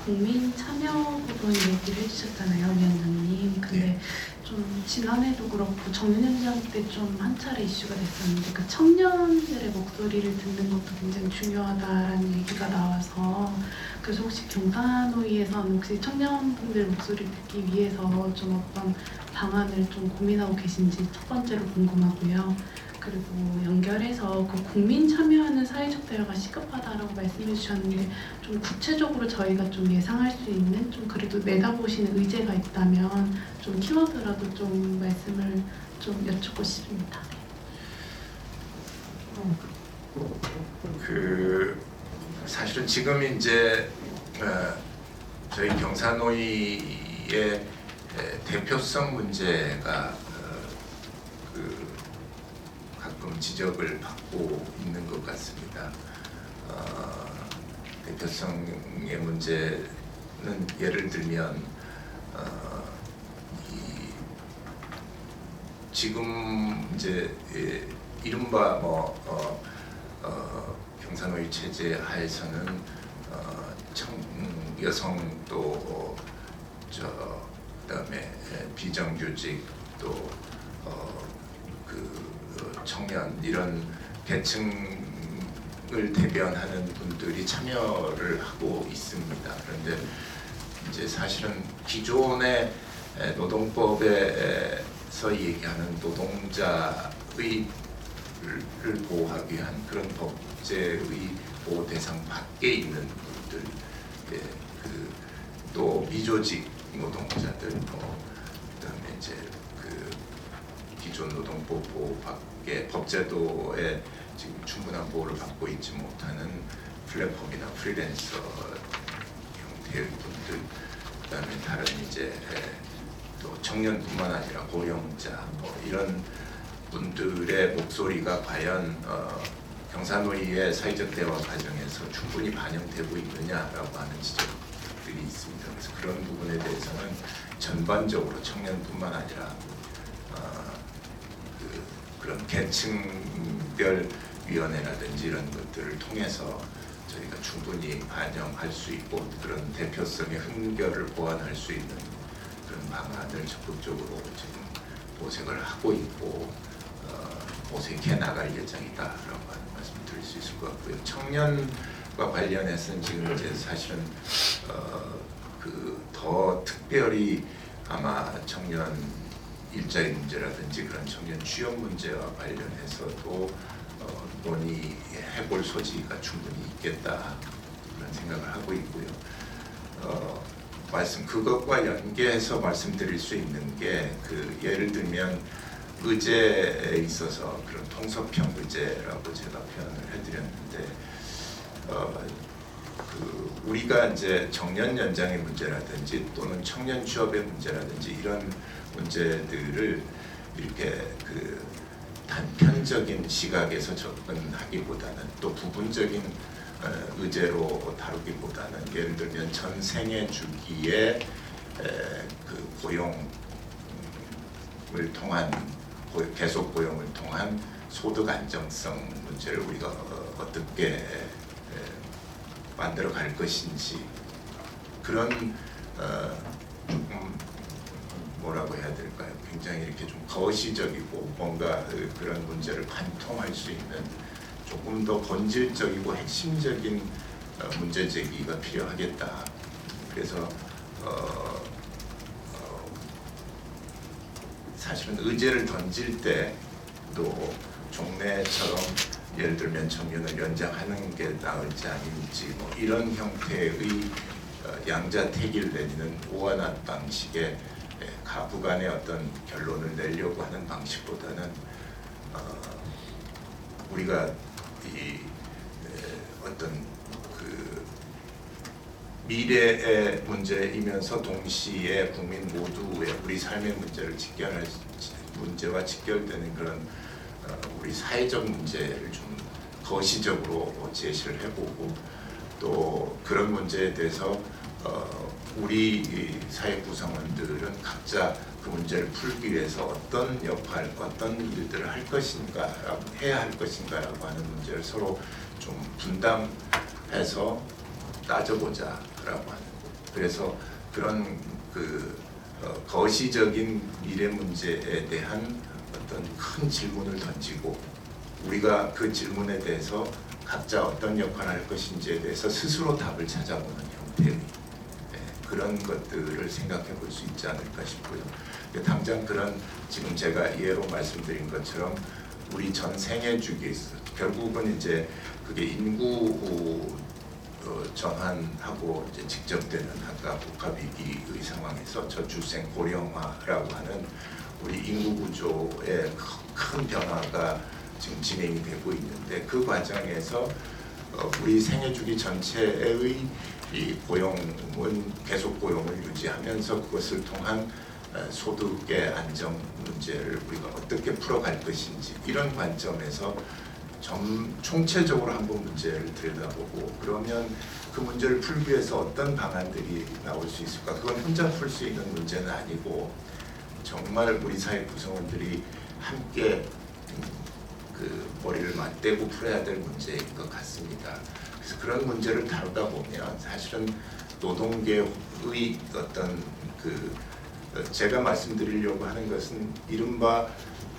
국민 참여 부분 얘기를 해주셨잖아요, 위원장님. 근데 좀 지난해도 그렇고 정년연장 때 좀 한 차례 이슈가 됐었는데 그 청년들의 목소리를 듣는 것도 굉장히 중요하다라는 얘기가 나와서 그래서 혹시 경사노위에서는 혹시 청년분들 목소리를 듣기 위해서 좀 어떤 방안을 좀 고민하고 계신지 첫 번째로 궁금하고요. 그리고 연결해서 그 국민 참여하는 사회적 대화가 시급하다라고 말씀해 주셨는데 좀 구체적으로 저희가 좀 예상할 수 있는 좀 그래도 내다보시는 의제가 있다면 좀 키워드라도 좀 말씀을 좀 여쭙고 싶습니다. 그 사실은 지금 이제 저희 경사노위의 대표성 문제가 가끔 지적을 받고 있는 것 같습니다. 대표성의 문제는 예를 들면 지금 이제 이른바 경사노위 체제 하에서는 여성 또 그다음에 비정규직 또 청년 이런 계층을 대변하는 분들이 참여를 하고 있습니다. 그런데 이제 사실은 기존의 노동법에서 얘기하는 노동자의 보호하기 위한 그런 법제의 보호 대상 밖에 있는 분들, 또 미조직 노동자들, 그다음에 이제 기존 노동법 보호 밖에 법제도에 지금 충분한 보호를 받고 있지 못하는 플랫폼이나 프리랜서 형태의 분들, 그다음에 다른 이제 또 청년뿐만 아니라 고령자 이런 분들의 목소리가 과연 경사노위의 사회적 대화 과정에서 충분히 반영되고 있느냐라고 하는 지적들이 있습니다. 그래서 그런 부분에 대해서는 전반적으로 청년뿐만 아니라 그런 계층별 위원회라든지 이런 것들을 통해서 저희가 충분히 반영할 수 있고 그런 대표성의 흠결을 보완할 수 있는 그런 방안을 적극적으로 지금 모색을 하고 있고 모색해 나갈 예정이다라고 하는 말씀을 드릴 수 있을 것 같고요. 청년과 관련해서는 지금 이제 사실은 그 더 특별히 아마 청년 일자리 문제라든지 그런 청년 취업 문제와 관련해서도 논의해 볼 소지가 충분히 있겠다 그런 생각을 하고 있고요. 그것과 연계해서 말씀드릴 수 있는 게 그 예를 들면 의제에 있어서 그런 통섭형 의제라고 제가 표현을 해드렸는데 우리가 이제 정년 연장의 문제라든지 또는 청년 취업의 문제라든지 이런 문제들을 이렇게 그 단편적인 시각에서 접근하기보다는 또 부분적인 의제로 다루기보다는 예를 들면 전 생애 주기의 그 고용을 통한 계속 고용을 통한 소득 안정성 문제를 우리가 어떻게 만들어 갈 것인지 그런 조금 뭐라고 해야 될까요? 굉장히 이렇게 좀 거시적이고 뭔가 그런 문제를 관통할 수 있는 조금 더 본질적이고 핵심적인 문제 제기가 필요하겠다. 그래서 사실은 의제를 던질 때도 종래처럼 예를 들면 청년을 연장하는 게 나을지 아닌지 뭐 이런 형태의 양자택일 내지는 오한한 방식의 가부간의 어떤 결론을 내려고 하는 방식보다는 우리가 이 어떤 그 미래의 문제이면서 동시에 국민 모두의 우리 삶의 문제와 직결되는 그런 우리 사회적 문제를 좀 거시적으로 제시를 해보고 또 그런 문제에 대해서 우리 사회 구성원들은 각자 그 문제를 풀기 위해서 어떤 역할, 어떤 일들을 할 것인가, 해야 할 것인가라고 하는 문제를 서로 좀 분담해서 따져보자라고 하는. 그래서 그런 그 거시적인 미래 문제에 대한 어떤 큰 질문을 던지고 우리가 그 질문에 대해서 각자 어떤 역할을 할 것인지에 대해서 스스로 답을 찾아보는 형태의 그런 것들을 생각해 볼 수 있지 않을까 싶고요. 당장 그런 지금 제가 예로 말씀드린 것처럼 우리 전 생애 주기에 있어 결국은 이제 그게 인구 전환하고 이제 직접되는 아까 복합 위기의 상황에서 저출생 고령화라고 하는 우리 인구 구조의 큰 변화가 지금 진행이 되고 있는데 그 과정에서 우리 생애 주기 전체의 이 고용은 계속 고용을 유지하면서 그것을 통한 소득의 안정 문제를 우리가 어떻게 풀어갈 것인지 이런 관점에서 총체적으로 한번 문제를 들여다보고 그러면 그 문제를 풀기 위해서 어떤 방안들이 나올 수 있을까? 그건 혼자 풀 수 있는 문제는 아니고 정말 우리 사회 구성원들이 함께 그 머리를 맞대고 풀어야 될 문제인 것 같습니다. 그래서 그런 문제를 다루다 보면 사실은 노동계의 어떤 그 제가 말씀드리려고 하는 것은 이른바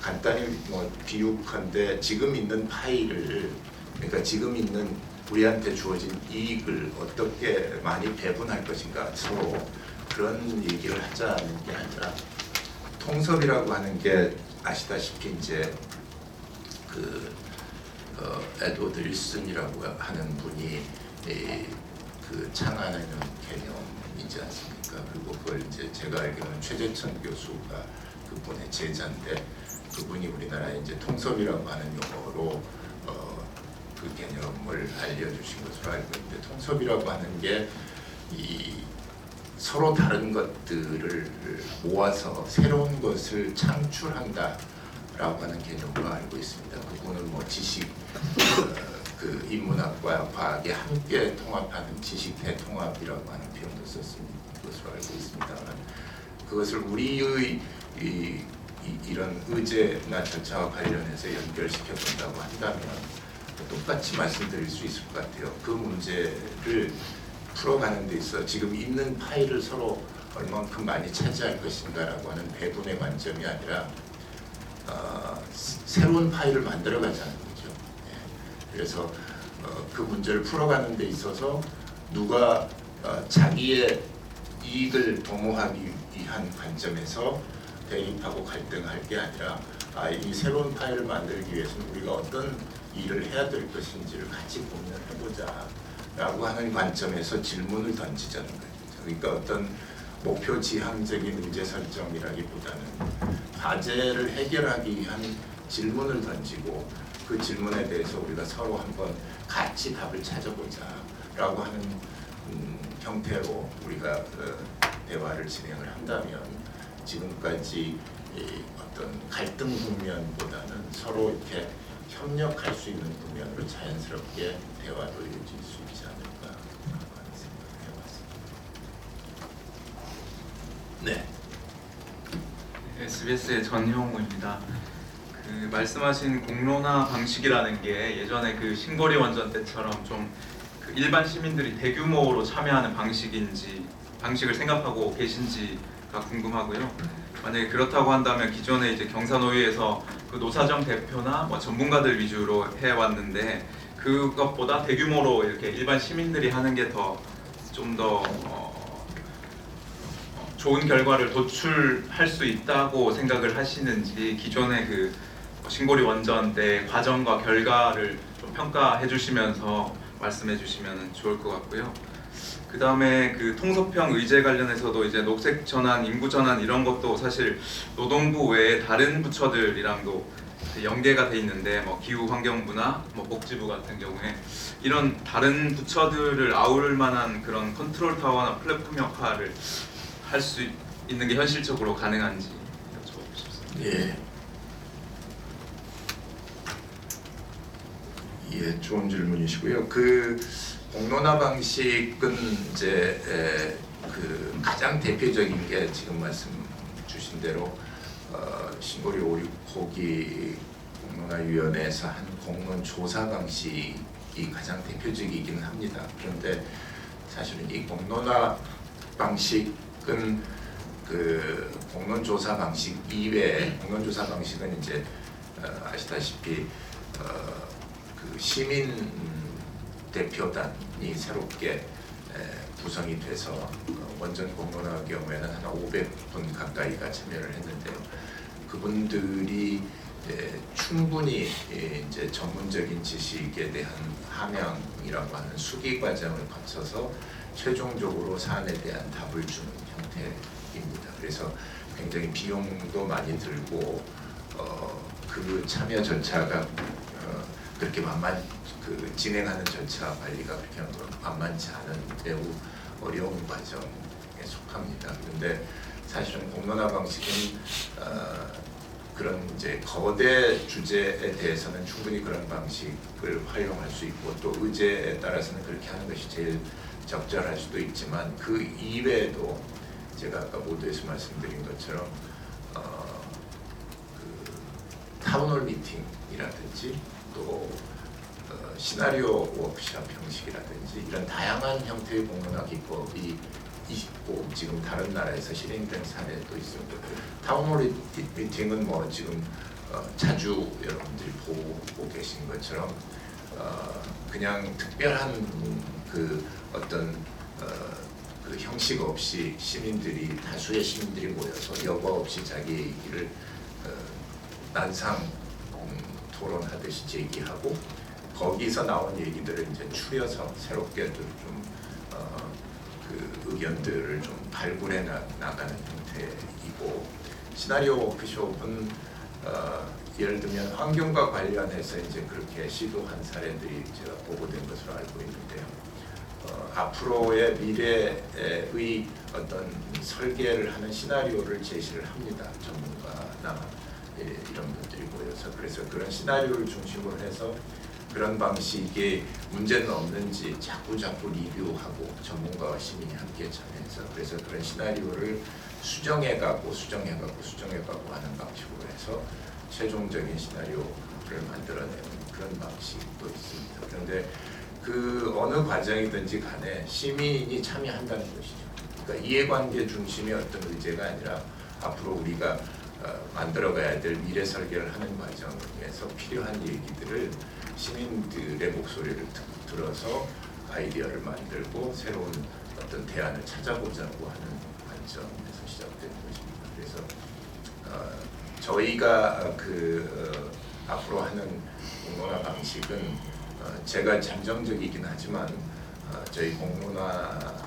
간단히 뭐 비유컨대 지금 있는 파이를 그러니까 지금 있는 우리한테 주어진 이익을 어떻게 많이 배분할 것인가 서로 그런 얘기를 하자는 게 아니라 통섭이라고 하는 게 아시다시피 이제 그 에드워드 윌슨이라고 하는 분이 그 창안하는 개념이지 않습니까? 그리고 그걸 이제 제가 알기로는 최재천 교수가 그분의 제자인데 그분이 우리나라에 이제 통섭이라고 하는 용어로 그 개념을 알려주신 것으로 알고 있는데 통섭이라고 하는 게 이 서로 다른 것들을 모아서 새로운 것을 창출한다라고 하는 개념으로 알고 있습니다. 그분은 뭐 지식, 그 인문학과 과학이 함께 통합하는 지식 대통합이라고 하는 표현도 썼습니다. 것으로 알고 있습니다만 그것을 우리의 이런 의제나 절차와 관련해서 연결시켜 본다고 한다면 똑같이 말씀드릴 수 있을 것 같아요. 그 문제를 풀어가는 데 있어 지금 있는 파일을 서로 얼만큼 많이 차지할 것인가라고 하는 배분의 관점이 아니라 새로운 파일을 만들어가자는 거죠. 그래서 그 문제를 풀어가는 데 있어서 누가 자기의 이익을 도모하기 위한 관점에서 대립하고 갈등할 게 아니라 이 새로운 파일을 만들기 위해서는 우리가 어떤 일을 해야 될 것인지를 같이 고민을 해보자 라고 하는 관점에서 질문을 던지자는 거죠. 그러니까 어떤 목표 지향적인 문제 설정이라기보다는 과제를 해결하기 위한 질문을 던지고 그 질문에 대해서 우리가 서로 한번 같이 답을 찾아보자 라고 하는 형태로 우리가 대화를 진행을 한다면 지금까지 어떤 갈등 국면보다는 서로 이렇게 협력할 수 있는 국면으로 자연스럽게 대화도 이어질 수 있지 않을까 하는 생각을 해봤습니다. 네. SBS의 전형우입니다. 그 말씀하신 공론화 방식이라는 게 예전에 그 신고리 원전 때처럼 좀 그 일반 시민들이 대규모로 참여하는 방식을 생각하고 계신지가 궁금하고요. 만약에 그렇다고 한다면 기존에 이제 경사노위에서 그 노사정 대표나 뭐 전문가들 위주로 해왔는데 그것보다 대규모로 이렇게 일반 시민들이 하는 게 좀 더 좋은 결과를 도출할 수 있다고 생각을 하시는지 기존의 그 신고리 원전 때 과정과 결과를 좀 평가해 주시면서 말씀해 주시면 좋을 것 같고요. 그 다음에 그 통소평 의제 관련해서도 이제 녹색 전환, 인구 전환 이런 것도 사실 노동부 외에 다른 부처들이랑도 연계가 돼 있는데 뭐 기후환경부나 뭐 복지부 같은 경우에 이런 다른 부처들을 아우를 만한 그런 컨트롤 타워나 플랫폼 역할을 할 수 있는 게 현실적으로 가능한지 여쭤보고 싶습니다. 예. 예, 좋은 질문이시고요. 그 공론화 방식은 이제 그 가장 대표적인 게 지금 말씀 주신 대로 신고리 569기 공론화위원회에서 한 공론 조사 방식이 가장 대표적이긴 합니다. 그런데 사실은 이 공론화 방식은 그 공론조사 방식 이외에 공론조사 방식은 이제 아시다시피 그 시민 대표단이 새롭게 구성이 돼서 원전 공론화 경우에는 한 500분 가까이가 참여를 했는데요. 그분들이 충분히 이제 전문적인 지식에 대한 함양이라고 하는 수기 과정을 거쳐서 최종적으로 사안에 대한 답을 주는 형태입니다. 그래서 굉장히 비용도 많이 들고 그 참여 절차가 그렇게 그 진행하는 절차 관리가 그렇게 만만치 않은 매우 어려운 과정에 속합니다. 그런데 사실은 공론화 방식은 그런 이제 거대 주제에 대해서는 충분히 그런 방식을 활용할 수 있고 또 의제에 따라서는 그렇게 하는 것이 제일 적절할 수도 있지만 그 이외에도 제가 아까 모두에서 말씀드린 것처럼 그 타운홀 미팅이라든지 또 시나리오 워크숍 형식이라든지 이런 다양한 형태의 공론화 기법이 있고 지금 다른 나라에서 실행된 사례도 있습니다. 타운홀 미팅은 뭐 지금 자주 여러분들이 보고 계신 것처럼 그냥 특별한 그 어떤 그 형식 없이 시민들이 다수의 시민들이 모여서 여과 없이 자기 얘기를 난상 토론하듯이 제기하고 거기서 나온 얘기들을 이제 추려서 새롭게 좀 그 의견들을 좀 발굴해 나가는 형태이고 시나리오 워크숍은 예를 들면 환경과 관련해서 이제 그렇게 시도한 사례들이 제가 보고된 것으로 알고 있는데요. 앞으로의 미래의 어떤 설계를 하는 시나리오를 제시를 합니다. 전문가나 이런 분들이 모여서 그래서 그런 시나리오를 중심으로 해서 그런 방식의 문제는 없는지 자꾸 리뷰하고 전문가와 시민이 함께 참여해서 그래서 그런 시나리오를 수정해가고 하는 방식으로 해서 최종적인 시나리오를 만들어내는 그런 방식도 있습니다. 그런데 그 어느 과정이든지 간에 시민이 참여한다는 것이죠. 그러니까 이해관계 중심의 어떤 의제가 아니라 앞으로 우리가 만들어가야 될 미래 설계를 하는 과정에서 필요한 얘기들을 시민들의 목소리를 들어서 아이디어를 만들고 새로운 어떤 대안을 찾아보자고 하는 관점에서 시작된 것입니다. 그래서 저희가 앞으로 하는 공론화 방식은 제가 잠정적이긴 하지만 저희 공론화를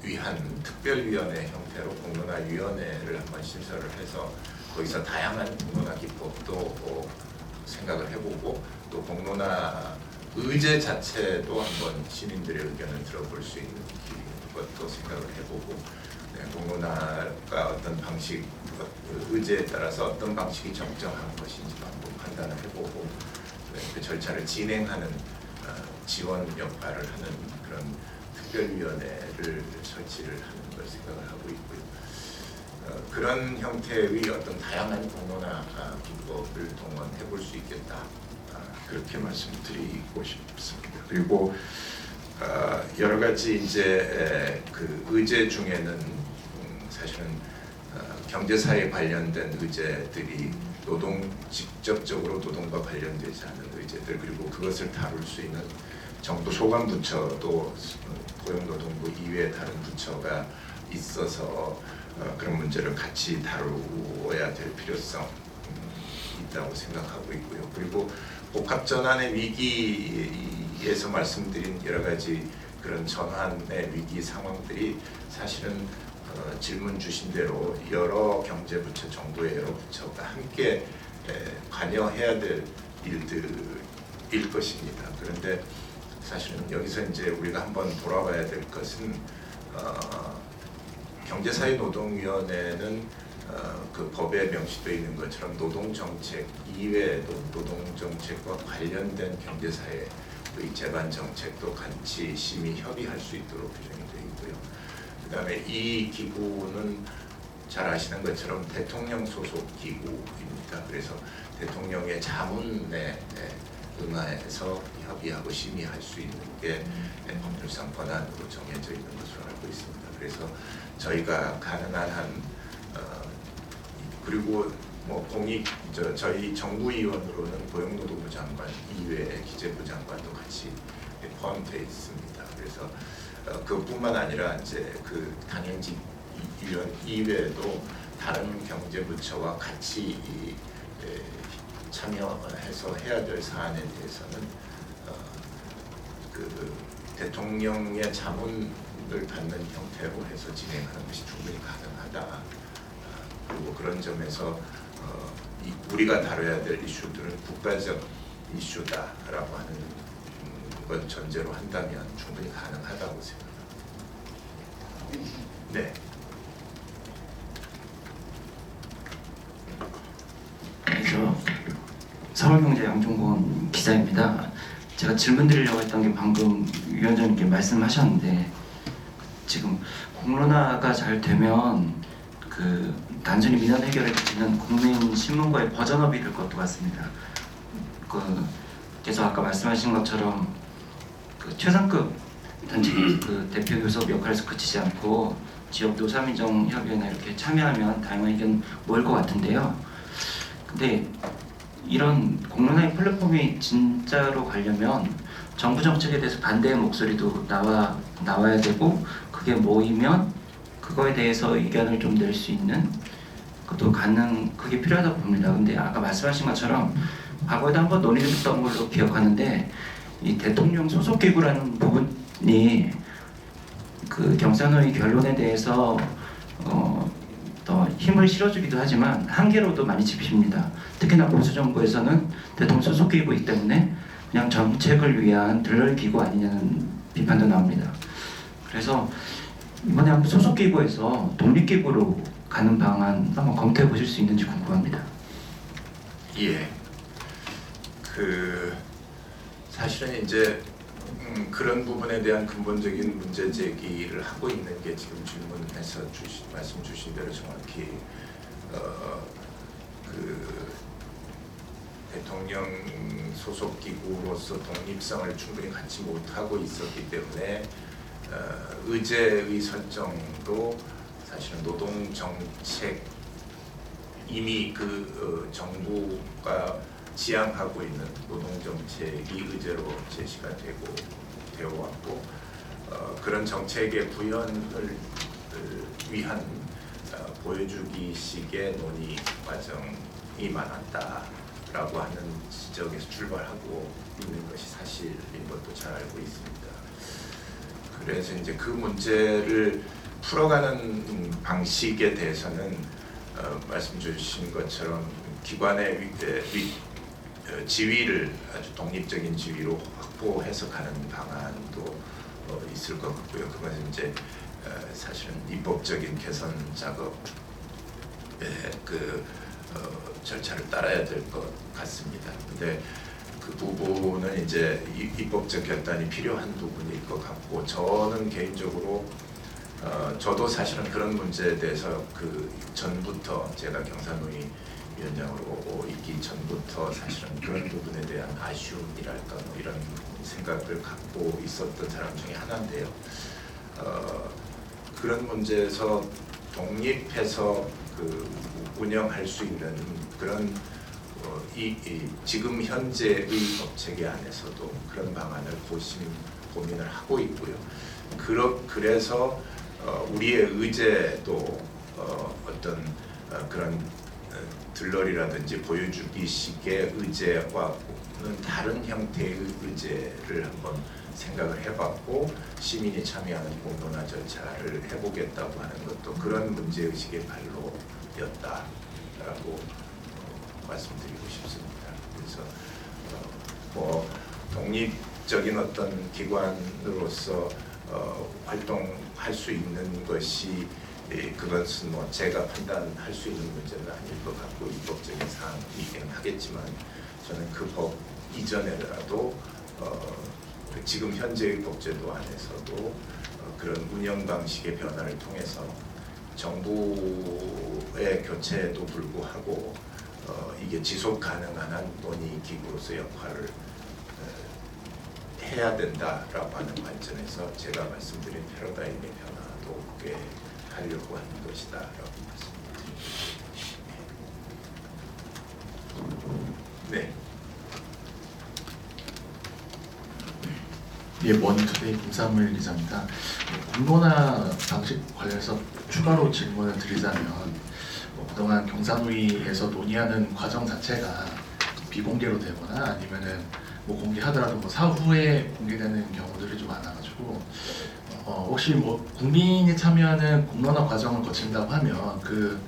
위한 특별위원회 형태로 공론화위원회를 한번 신설을 해서 거기서 다양한 공론화 기법도 생각을 해보고 또 공론화 의제 자체도 한번 시민들의 의견을 들어볼 수 있는 것도 생각을 해보고 공론화가 어떤 방식, 의제에 따라서 어떤 방식이 적정한 것인지도 한번 판단을 해보고 그 절차를 진행하는 지원 역할을 하는 그런 특별위원회를 설치를 하는 걸 생각을 하고 있고요. 그런 형태의 어떤 다양한 공론화 기법을 동원해 볼 수 있겠다. 그렇게 말씀드리고 싶습니다. 그리고 여러 가지 이제 그 의제 중에는 사실은 경제사에 관련된 의제들이 직접적으로 노동과 관련되지 않은 의제들, 그리고 그것을 다룰 수 있는 정부 소관 부처도 고용노동부 이외에 다른 부처가 있어서 그런 문제를 같이 다루어야 될 필요성이 있다고 생각하고 있고요. 그리고 복합전환의 위기에서 말씀드린 여러 가지 그런 전환의 위기 상황들이 사실은 질문 주신 대로 여러 경제부처, 정부의 여러 부처가 함께 관여해야 될 일들일 것입니다. 그런데 사실은 여기서 이제 우리가 한번 돌아봐야 될 것은 경제사회노동위원회는 그 법에 명시되어 있는 것처럼 노동정책 이외에도 노동정책과 관련된 경제사회의 제반 정책도 같이 심의 협의할 수 있도록 규정이 되어 있고요. 그 다음에 이 기구는 잘 아시는 것처럼 대통령 소속 기구입니다. 그래서 대통령의 자문에 응하해서 협의하고 심의할 수 있는 게 법률상 권한으로 정해져 있는 것으로 알고 있습니다. 그래서 저희가 가능한 한 그리고 저희 정부위원으로는 고용노동부 장관 이외에 기재부 장관도 같이 포함되어 있습니다. 그래서 그뿐만 아니라 이제 그 단행직 위원 이외에도 다른 경제부처와 같이 참여해서 해야 될 사안에 대해서는 그 대통령의 자문을 받는 형태로 해서 진행하는 것이 충분히 가능하다. 그리고 그런 점에서 우리가 다뤄야 될 이슈들은 국가적 이슈다라고 하는 것 전제로 한다면 충분히 가능하다고 생각합니다. 네. 저 서울경제 양종건 기자입니다. 제가 질문 드리려고 했던 게 방금 위원장님께 말씀하셨는데 지금 공론화가 잘 되면 그 단순히 민원 해결에 그치는 국민 신문과의 버전업이 될 것도 같습니다. 그래서 아까 말씀하신 것처럼 그 최상급 단체 그 대표 교섭 역할에서 그치지 않고 지역 노사민정 협의회나 이렇게 참여하면 다양한 의견 모일 것 같은데요. 근데 이런 공론화의 플랫폼이 진짜로 가려면 정부 정책에 대해서 반대의 목소리도 나와야 되고 그게 모이면 그거에 대해서 의견을 좀 낼 수 있는 것도 그게 필요하다고 봅니다. 근데 아까 말씀하신 것처럼 과거에도 한번 논의됐던 걸로 기억하는데 이 대통령 소속 기구라는 부분이 그 경사노위 결론에 대해서 더 힘을 실어주기도 하지만 한계로도 많이 짚힙니다. 특히나 보수 정부에서는 대통령 소속 기구이기 때문에 그냥 정책을 위한 들러리 기구 아니냐는 비판도 나옵니다. 그래서 이번에 한번 소속 기구에서 독립 기구로 가는 방안 한번 검토해 보실 수 있는지 궁금합니다. 예. 사실은 이제 그런 부분에 대한 근본적인 문제 제기를 하고 있는 게 지금 질문해서 말씀 주신 대로 정확히 대통령 소속 기구로서 독립성을 충분히 갖지 못하고 있었기 때문에 의제의 설정도 사실은 노동 정책 이미 그 정부가 지향하고 있는 노동 정책이 의제로 제시가 되어 왔고 그런 정책의 구현을 위한 보여주기식의 논의 과정이 많았다라고 하는 지적에서 출발하고 있는 것이 사실인 것도 잘 알고 있습니다. 그래서 이제 그 문제를 풀어가는 방식에 대해서는 말씀 주신 것처럼 기관의 지위를 아주 독립적인 지위로 확보해서 가는 방안도 있을 것 같고요. 그것은 이제 사실은 입법적인 개선 작업의 그 절차를 따라야 될 것 같습니다. 근데 그 부분은 이제 입법적 결단이 필요한 부분일 것 같고 저는 개인적으로 저도 사실은 그런 문제에 대해서 그 전부터 제가 경사노위 위원장으로 있기 전부터 사실은 그런 부분에 대한 아쉬움이랄까 뭐 이런 생각을 갖고 있었던 사람 중에 하나인데요. 그런 문제에서 독립해서 그 운영할 수 있는 그런 지금 현재의 법체계 안에서도 그런 방안을 고민을 하고 있고요. 그래서 우리의 의제도 어떤 그런 들러리라든지 보여주기식의 의제와는 다른 형태의 의제를 한번 생각을 해봤고 시민이 참여하는 공론화 절차를 해보겠다고 하는 것도 그런 문제의식의 발로였다라고 말씀드리고 싶습니다. 그래서 뭐 독립적인 어떤 기관으로서 활동할 수 있는 것이 그것은 뭐 제가 판단할 수 있는 문제는 아닐 것 같고 입법적인 사항이긴 하겠지만 저는 그 법 이전에라도 지금 현재의 법제도 안에서도 그런 운영 방식의 변화를 통해서 정부의 교체에도 불구하고 이게 지속 가능한 한 논의 기구로서 역할을 해야 된다라고 하는 관점에서 제가 말씀드린 패러다임의 변화도 꽤 하려고 하는 것이다라고 말씀드립니다. 네. 예, 머니투데이 김삼일 기자입니다. 공론화 방식 관련해서 추가로 질문을 드리자면 그동안 경사노위에서 논의하는 과정 자체가 비공개로 되거나 아니면은 뭐 공개하더라도 뭐 사후에 공개되는 경우들이 좀 많아가지고 혹시 뭐 국민이 참여하는 공론화 과정을 거친다고 하면 그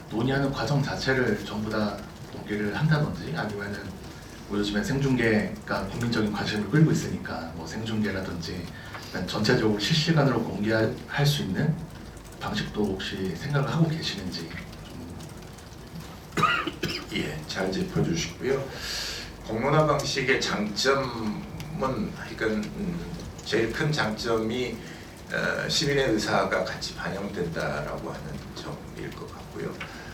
논의하는 과정 자체를 전부 다 공개를 한다든지 아니면은 뭐 요즘엔 생중계가 국민적인 관심을 끌고 있으니까 뭐 생중계라든지 전체적으로 실시간으로 공개할 수 있는 방식도 혹시 생각을 하고 계시는지 예, 잘 짚어주시고요. 공론화 방식의 장점은 그러니까 제일 큰 장점이 시민의 의사가 같이 반영된다라고 하는 점일 것 같고요.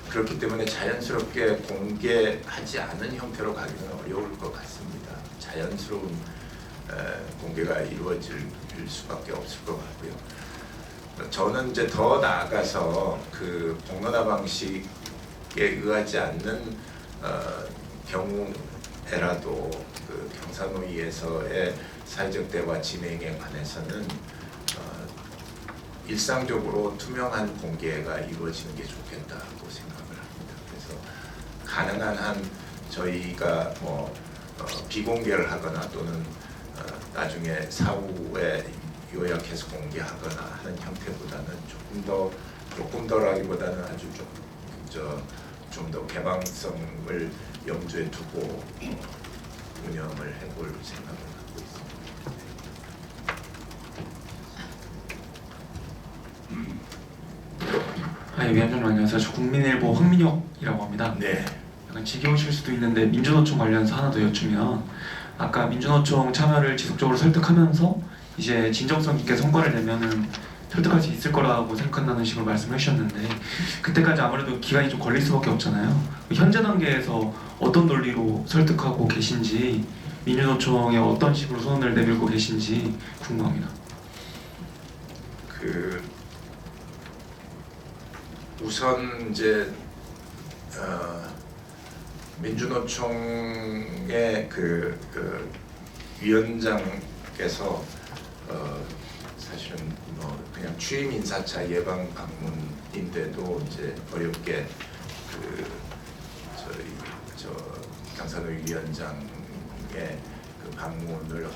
그렇기 때문에 자연스럽게 공개하지 않은 형태로 가기는 어려울 것 같습니다. 자연스러운 공개가 이루어질 수밖에 없을 것 같고요. 저는 이제 더 나아가서 그 공론화 방식에 의하지 않는 경우에라도 그 경사노위에서의 사회적 대화 진행에 관해서는 일상적으로 투명한 공개가 이루어지는 게 좋겠다고 생각을 합니다. 그래서 가능한 한 저희가 뭐 비공개를 하거나 또는 나중에 사후에 요약해서 공개하거나 하는 형태보다는 조금 더라기보다는 아주 좀 더 개방성을 염두에 두고 운영을 해볼 생각을 갖고 있습니다. 위원장님 안녕하세요. 저 국민일보 황민혁이라고 합니다. 네. 약간 지겨우실 수도 있는데 민주노총 관련해서 하나 더 여쭈면 아까 민주노총 참여를 지속적으로 설득하면서 이제 진정성 있게 성과를 내면은 설득할 수 있을 거라고 생각한다는 식으로 말씀을 해주셨는데 그때까지 아무래도 기간이 좀 걸릴 수밖에 없잖아요. 현재 단계에서 어떤 논리로 설득하고 계신지 민주노총에 어떤 식으로 손을 내밀고 계신지 궁금합니다. 우선 이제 민주노총의 위원장께서 사실은 뭐 그냥 취임 인사차 예방 방문인데도 이제 어렵게 저희 경산의 위원장의 그 방문을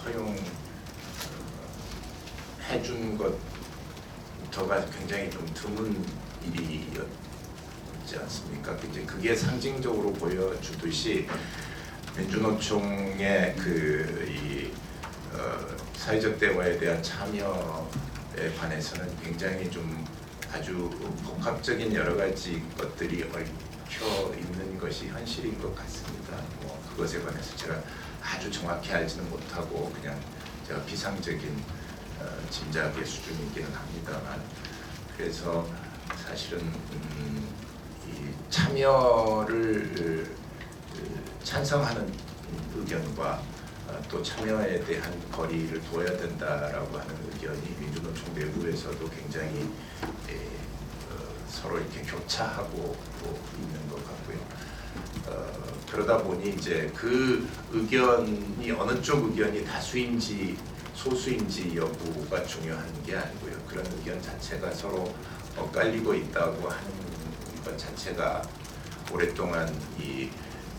허용해준 것부터가 굉장히 좀 드문 일이었지 않습니까? 이제 그게 상징적으로 보여주듯이 민주노총의 사회적 대화에 대한 참여에 관해서는 굉장히 좀 아주 복합적인 여러 가지 것들이 얽혀 있는 것이 현실인 것 같습니다. 뭐 그것에 관해서 제가 아주 정확히 알지는 못하고 그냥 제가 비상적인 짐작의 수준이기는 합니다만, 그래서 사실은 이 참여를 찬성하는 의견과 또 참여에 대한 거리를 둬야 된다라고 하는 의견이 민주노총 내부에서도 굉장히 서로 이렇게 교차하고 있는 것 같고요. 그러다 보니 이제 그 의견이 어느 쪽 의견이 다수인지 소수인지 여부가 중요한 게 아니고요. 그런 의견 자체가 서로 엇갈리고 있다고 하는 것 자체가 오랫동안 이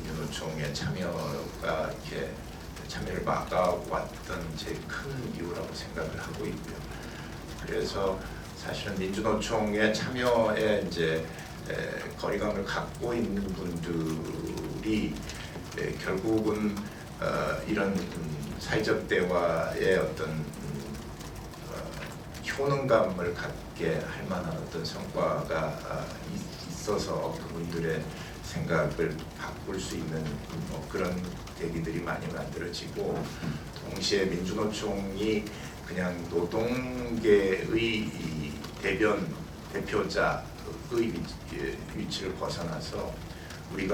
민주노총의 참여가 이렇게 참여를 막아왔던 제일 큰 이유라고 생각을 하고 있고요. 그래서 사실은 민주노총의 참여에 이제 거리감을 갖고 있는 분들이 결국은 이런 사회적 대화의 어떤 효능감을 갖게 할 만한 어떤 성과가 있어서 그분들의 생각을 바꿀 수 있는 그런 계기들이 많이 만들어지고, 동시에 민주노총이 그냥 노동계의 대표자의 위치를 벗어나서 우리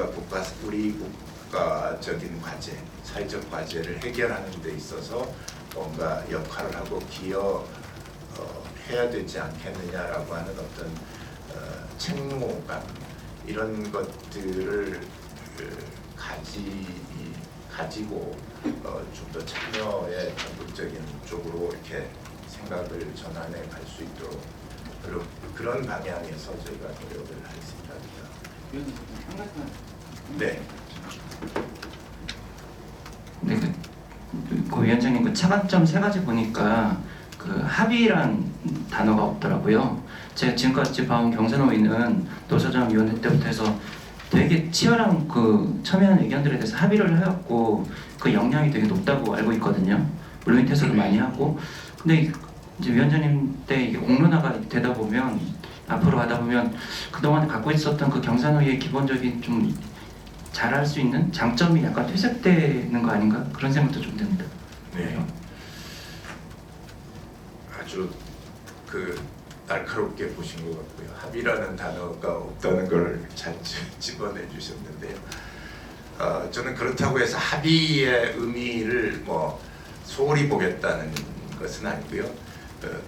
국가적인 과제, 사회적 과제를 해결하는 데 있어서 뭔가 역할을 하고 기여해야 되지 않겠느냐라고 하는 어떤 책무감, 이런 것들을 가지고 좀 더 참여의 적극적인 쪽으로 이렇게 생각을 전환해 갈 수 있도록 그런 방향에서 저희가 노력을 할 생각입니다. 네. 네, 그 위원장님 그 차관점 세 가지 보니까 그 합의란 단어가 없더라고요. 제가 지금까지 봐온 경산호위는 노사정 위원회 때부터 해서 되게 치열한 그 첨예한 의견들에 대해서 합의를 해왔고 그 역량이 되게 높다고 알고 있거든요. 물론 퇴소도 많이 하고. 근데 이제 위원장님 때 이게 공론화가 되다 보면 앞으로 하다 보면 그동안 갖고 있었던 그 경산호위의 기본적인 좀 잘할 수 있는 장점이 약간 퇴색되는 거 아닌가? 그런 생각도 좀 듭니다. 네. 아주 날카롭게 보신 것 같고요. 합의라는 단어가 없다는 걸 잘 집어내 주셨는데요. 저는 그렇다고 해서 합의의 의미를 뭐 소홀히 보겠다는 것은 아니고요.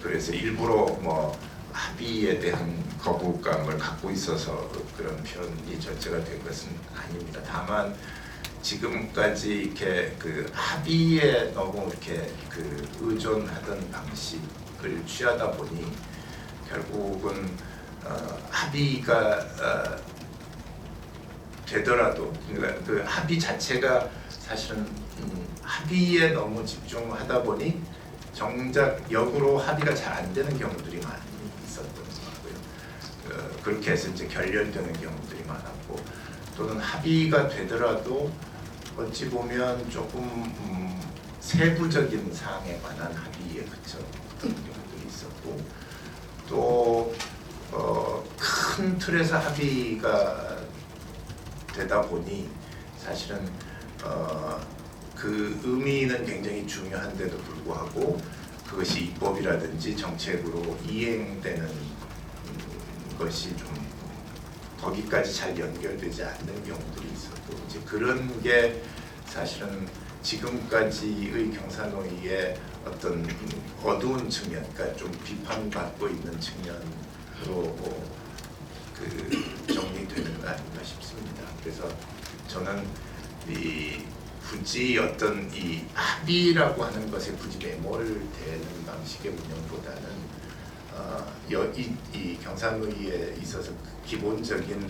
그래서 일부러 뭐 합의에 대한 거부감을 갖고 있어서 그런 표현이 절제가 된 것은 아닙니다. 다만 지금까지 이렇게 그 합의에 너무 이렇게 의존하던 방식을 취하다 보니 결국은 합의가 되더라도 그러니까 그 합의 자체가 사실은 합의에 너무 집중하다 보니 정작 역으로 합의가 잘 안 되는 경우들이 많이 있었던 것 같고요. 그렇게 해서 이제 결렬되는 경우들이 많았고, 또는 합의가 되더라도 어찌 보면 조금 세부적인 사항에 관한 합의에 그쳤던 경우들이 있었고, 또 큰 틀에서 합의가 되다 보니 사실은 그 의미는 굉장히 중요한데도 불구하고 그것이 입법이라든지 정책으로 이행되는 것이 좀 거기까지 잘 연결되지 않는 경우들이 있었고 이제 그런 게 사실은 지금까지의 경사노위의 어떤 어두운 측면, 그러니까 좀 비판받고 있는 측면으로 정리되는 거 아닌가 싶습니다. 그래서 저는 이 굳이 어떤 이 합의라고 하는 것에 굳이 매몰되는 방식의 운영보다는 이 경사노위에 있어서 기본적인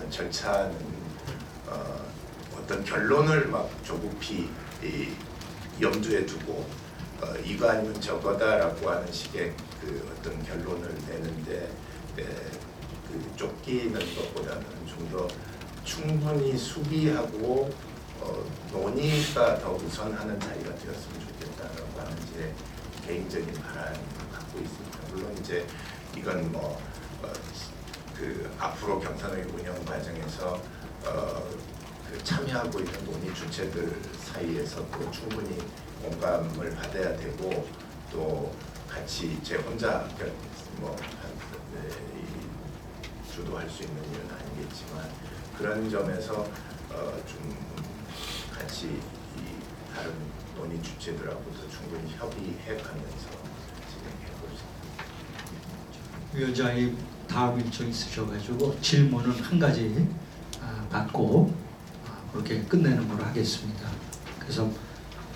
절차는 어떤 결론을 막 조급히 염두에 두고 이거 아니면 저거다라고 하는 식의 그 어떤 결론을 내는데 그 쫓기는 것보다는 좀 더 충분히 수비하고 논의가 더 우선하는 자리가 되었으면 좋겠다라고 하는 제 개인적인 바람을 갖고 있습니다. 물론 이제 이건 그 앞으로 경사노위 운영 과정에서 그 참여하고 있는 논의 주체들 사이에서 또 충분히 공감을 받아야 되고 또 같이 제 혼자 주도할 수 있는 일은 아니겠지만 그런 점에서 좀 같이 이 다른 논의 주체들하고도 충분히 협의해가면서 진행해보고 있습니다. 위원장이 다음 일정 있으셔가지고 질문은 한 가지 받고 그렇게 끝내는 걸로 하겠습니다. 그래서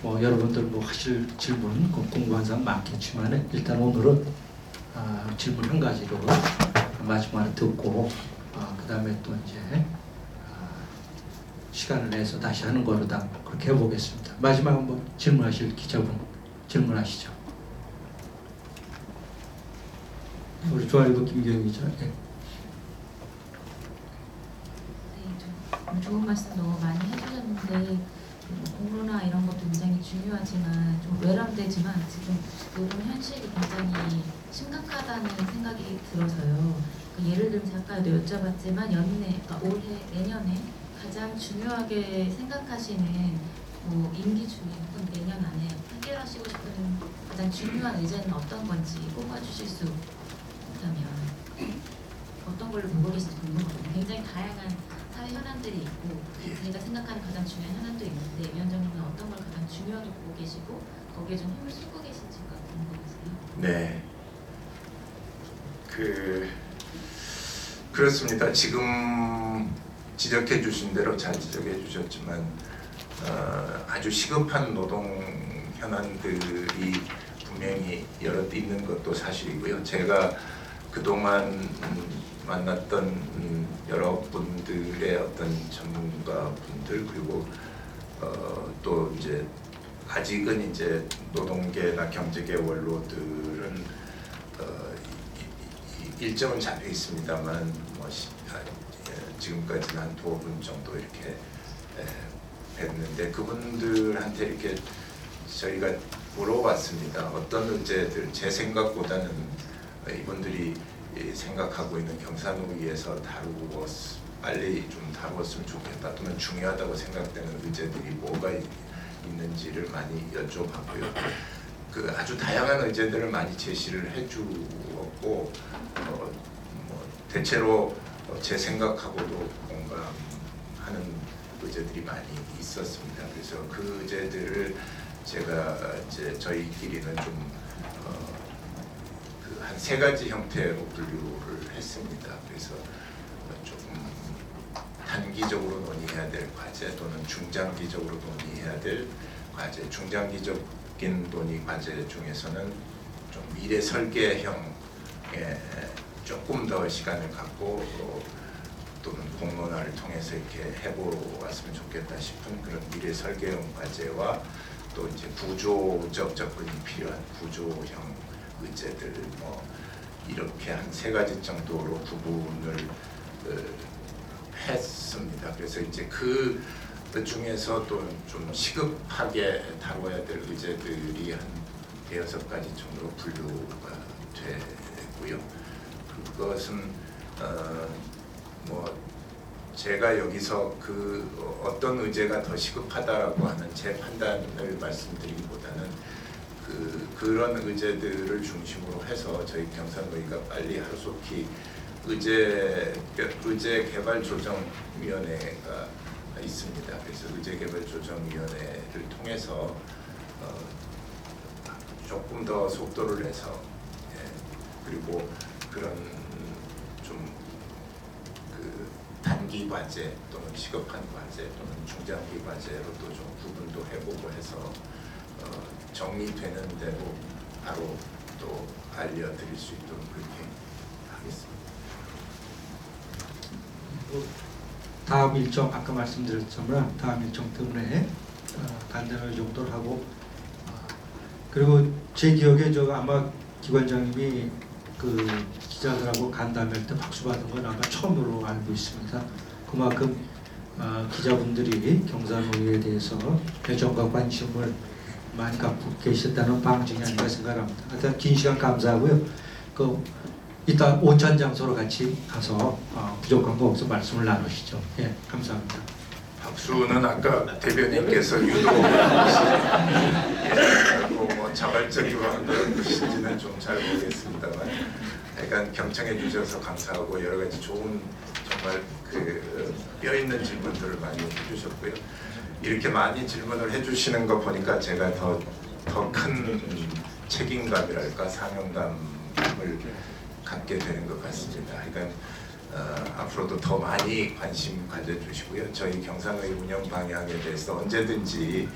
여러분들 하실 질문 궁금한 사람 많겠지만 일단 오늘은 질문 한 가지로 마지막에 듣고 그 다음에 또 이제 시간을 내서 다시 하는 걸로 다 그렇게 해보겠습니다. 마지막 한번 질문하실 기자분 질문하시죠. 우리 조아리도 김경희 기자. 네. 좀 좋은 말씀 너무 많이 해주셨는데 공론화 이런 것도 굉장히 중요하지만 좀 외람되지만 지금 노동 현실이 굉장히 심각하다는 생각이 들어서요. 예를 들면 아까도 여쭤봤지만 그러니까 올해 내년에 가장 중요하게 생각하시는 임기 중에 혹은 내년 안에 해결하시고 싶은 가장 중요한 의제는 어떤 건지 꼽아주실 수 있다면 어떤 걸로 보고 계신지 궁금합니다. 굉장히 다양한 사회 현안들이 있고 제가 생각하는 가장 중요한 현안도 있는데 위원장님은 어떤 걸 가장 중요하게 보고 계시고 거기에 좀 힘을 쏟고 계신지가 궁금해서요. 네. 그렇습니다. 지금 지적해 주신 대로 잘 지적해 주셨지만 아주 시급한 노동 현안들이 분명히 여럿 있는 것도 사실이고요. 제가 그동안 만났던 여러분들의 어떤 전문가분들 그리고 또 이제 아직은 이제 노동계나 경제계 원로들은 일정은 잡혀 있습니다만 지금까지는 한 2분 정도 이렇게 뵀는데 그분들한테 이렇게 저희가 물어봤습니다. 어떤 의제들 제 생각보다는 이분들이 생각하고 있는 경사노위에서 빨리 좀 다루었으면 좋겠다 또는 중요하다고 생각되는 의제들이 뭐가 있는지를 많이 여쭤봤고요. 그 아주 다양한 의제들을 많이 제시를 해주었고 대체로 제 생각하고도 공감하는 의제들이 많이 있었습니다. 그래서 그 의제들을 제가 이제 저희끼리는 좀 한 3가지 형태로 분류를 했습니다. 그래서 조금 단기적으로 논의해야 될 과제 또는 중장기적으로 논의해야 될 과제, 중장기적인 논의 과제 중에서는 좀 미래 설계형에 조금 더 시간을 갖고 또는 공론화를 통해서 이렇게 해보았으면 좋겠다 싶은 그런 미래 설계형 과제와 또 이제 구조적 접근이 필요한 구조형 의제들 이렇게 한 3가지 정도로 구분을 했습니다. 그래서 이제 그 중에서 또 좀 시급하게 다뤄야 될 의제들이 한 5-6가지 정도로 분류가 되고요. 그것은 제가 여기서 어떤 의제가 더 시급하다라고 하는 제 판단을 말씀드리기보다는 그런 의제들을 중심으로 해서 저희 경산노위가 빨리 하루속히 의제 개발 조정위원회가 있습니다. 그래서 의제 개발 조정위원회를 통해서 조금 더 속도를 내서 그리고 그런 좀 단기 과제 또는 시급한 과제 또는 중장기 과제로도 좀 구분도 해보고 해서 정리되는 대로 바로 또 알려드릴 수 있도록 그렇게 하겠습니다. 다음 일정 아까 말씀드렸지만 다음 일정 때문에 간단한 정도를 하고 그리고 제 기억에 저 아마 기관장님이 그 기자들하고 간담회 때 박수 받은 건 아마 처음으로 알고 있습니다. 그만큼 기자분들이 경산노위에 대해서 애정과 관심을 많이 갖고 계셨다는 방증이 아닌가 생각합니다. 하여튼 긴 시간 감사하고요. 이따 온천 장소로 같이 가서 부족한 거 없어 말씀을 나누시죠. 예, 감사합니다. 박수는 아까 대변인께서 유독 뭐 자발적으로 하는 것인지는 좀 잘 모르겠습니다만 약간 경청해 주셔서 감사하고 여러 가지 좋은 정말 뼈 있는 질문들을 많이 해주셨고요. 이렇게 많이 질문을 해주시는 거 보니까 제가 더 큰 책임감이랄까 사명감을 갖게 되는 것 같습니다. 그러니까 앞으로도 더 많이 관심 가져주시고요. 저희 경산노위 운영 방향에 대해서 언제든지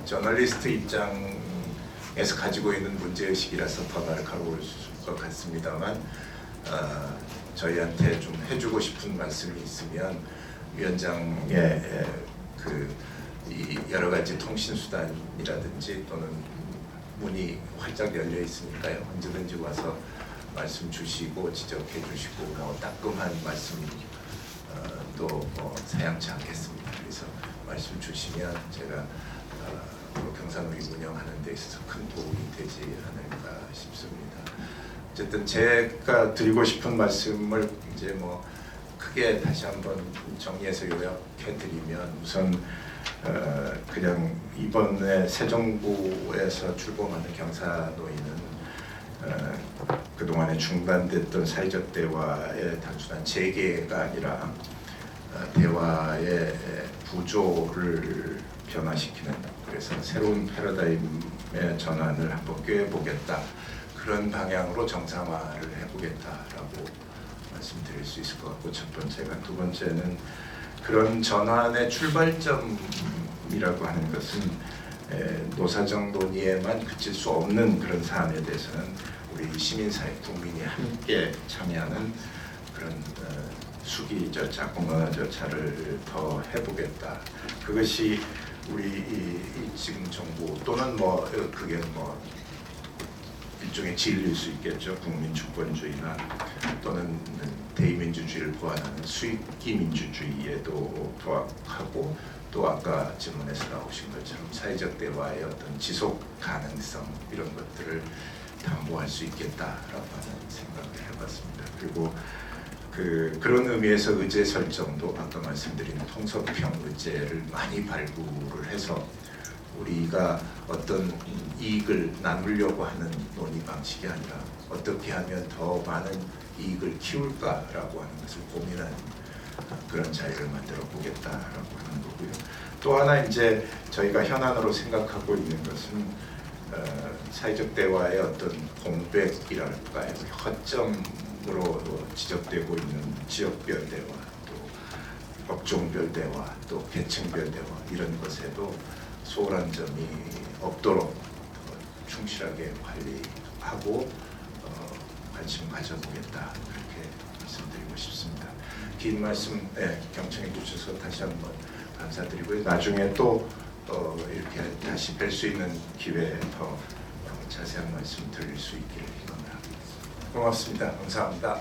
저널리스트 입장에서 가지고 있는 문제의식이라서 더 날카로울 것 같습니다만 저희한테 좀 해주고 싶은 말씀이 있으면 위원장의 이 여러 가지 통신 수단이라든지 또는 문이 활짝 열려 있으니까요. 언제든지 와서 말씀 주시고 지적해 주시고 따끔한 말씀 또 사양치 않겠습니다. 그래서 말씀 주시면 제가 경산노위 운영하는 데 있어서 큰 도움이 되지 않을까 싶습니다. 어쨌든 제가 드리고 싶은 말씀을 이제 크게 다시 한번 정리해서 요약해 드리면 우선 그냥 이번에 새 정부에서 출범하는 경산노위는 그동안에 중단됐던 사회적 대화의 단순한 재개가 아니라 대화의 구조를 변화시키는 그래서 새로운 패러다임의 전환을 한번 꾀해보겠다. 그런 방향으로 정상화를 해보겠다라고 말씀드릴 수 있을 것 같고 첫 번째가 두 번째는 그런 전환의 출발점이라고 하는 것은 노사정 논의에만 그칠 수 없는 그런 사안에 대해서는 우리 시민사회 국민이 함께 참여하는 그런 수기 절차, 공론화 절차를 더 해보겠다. 그것이 우리 지금 정부 또는 그게 일종의 진리일 수 있겠죠. 국민 주권주의나 또는 대의민주주의를 보완하는 수익기 민주주의에도 부합하고 또 아까 질문에서 나오신 것처럼 사회적 대화의 어떤 지속 가능성 이런 것들을 담보할 수 있겠다라고 하는 생각을 해봤습니다. 그리고 그런 의미에서 의제 설정도 아까 말씀드린 통섭형 의제를 많이 발굴을 해서 우리가 어떤 이익을 나누려고 하는 논의 방식이 아니라 어떻게 하면 더 많은 이익을 키울까라고 하는 것을 고민하는 그런 자리를 만들어 보겠다라고 하는 거고요. 또 하나 이제 저희가 현안으로 생각하고 있는 것은 사회적 대화의 어떤 공백이랄까요, 허점으로 지적되고 있는 지역별 대화, 또 업종별 대화, 또 계층별 대화 이런 것에도 소홀한 점이 없도록 충실하게 관리하고 관심 가져보겠다 그렇게 말씀드리고 싶습니다. 긴 말씀 경청해 주셔서 다시 한번 감사드리고요. 나중에 또 이렇게 다시 뵐 수 있는 기회에 더 자세한 말씀 드릴 수 있기를 희망합니다. 고맙습니다. 감사합니다.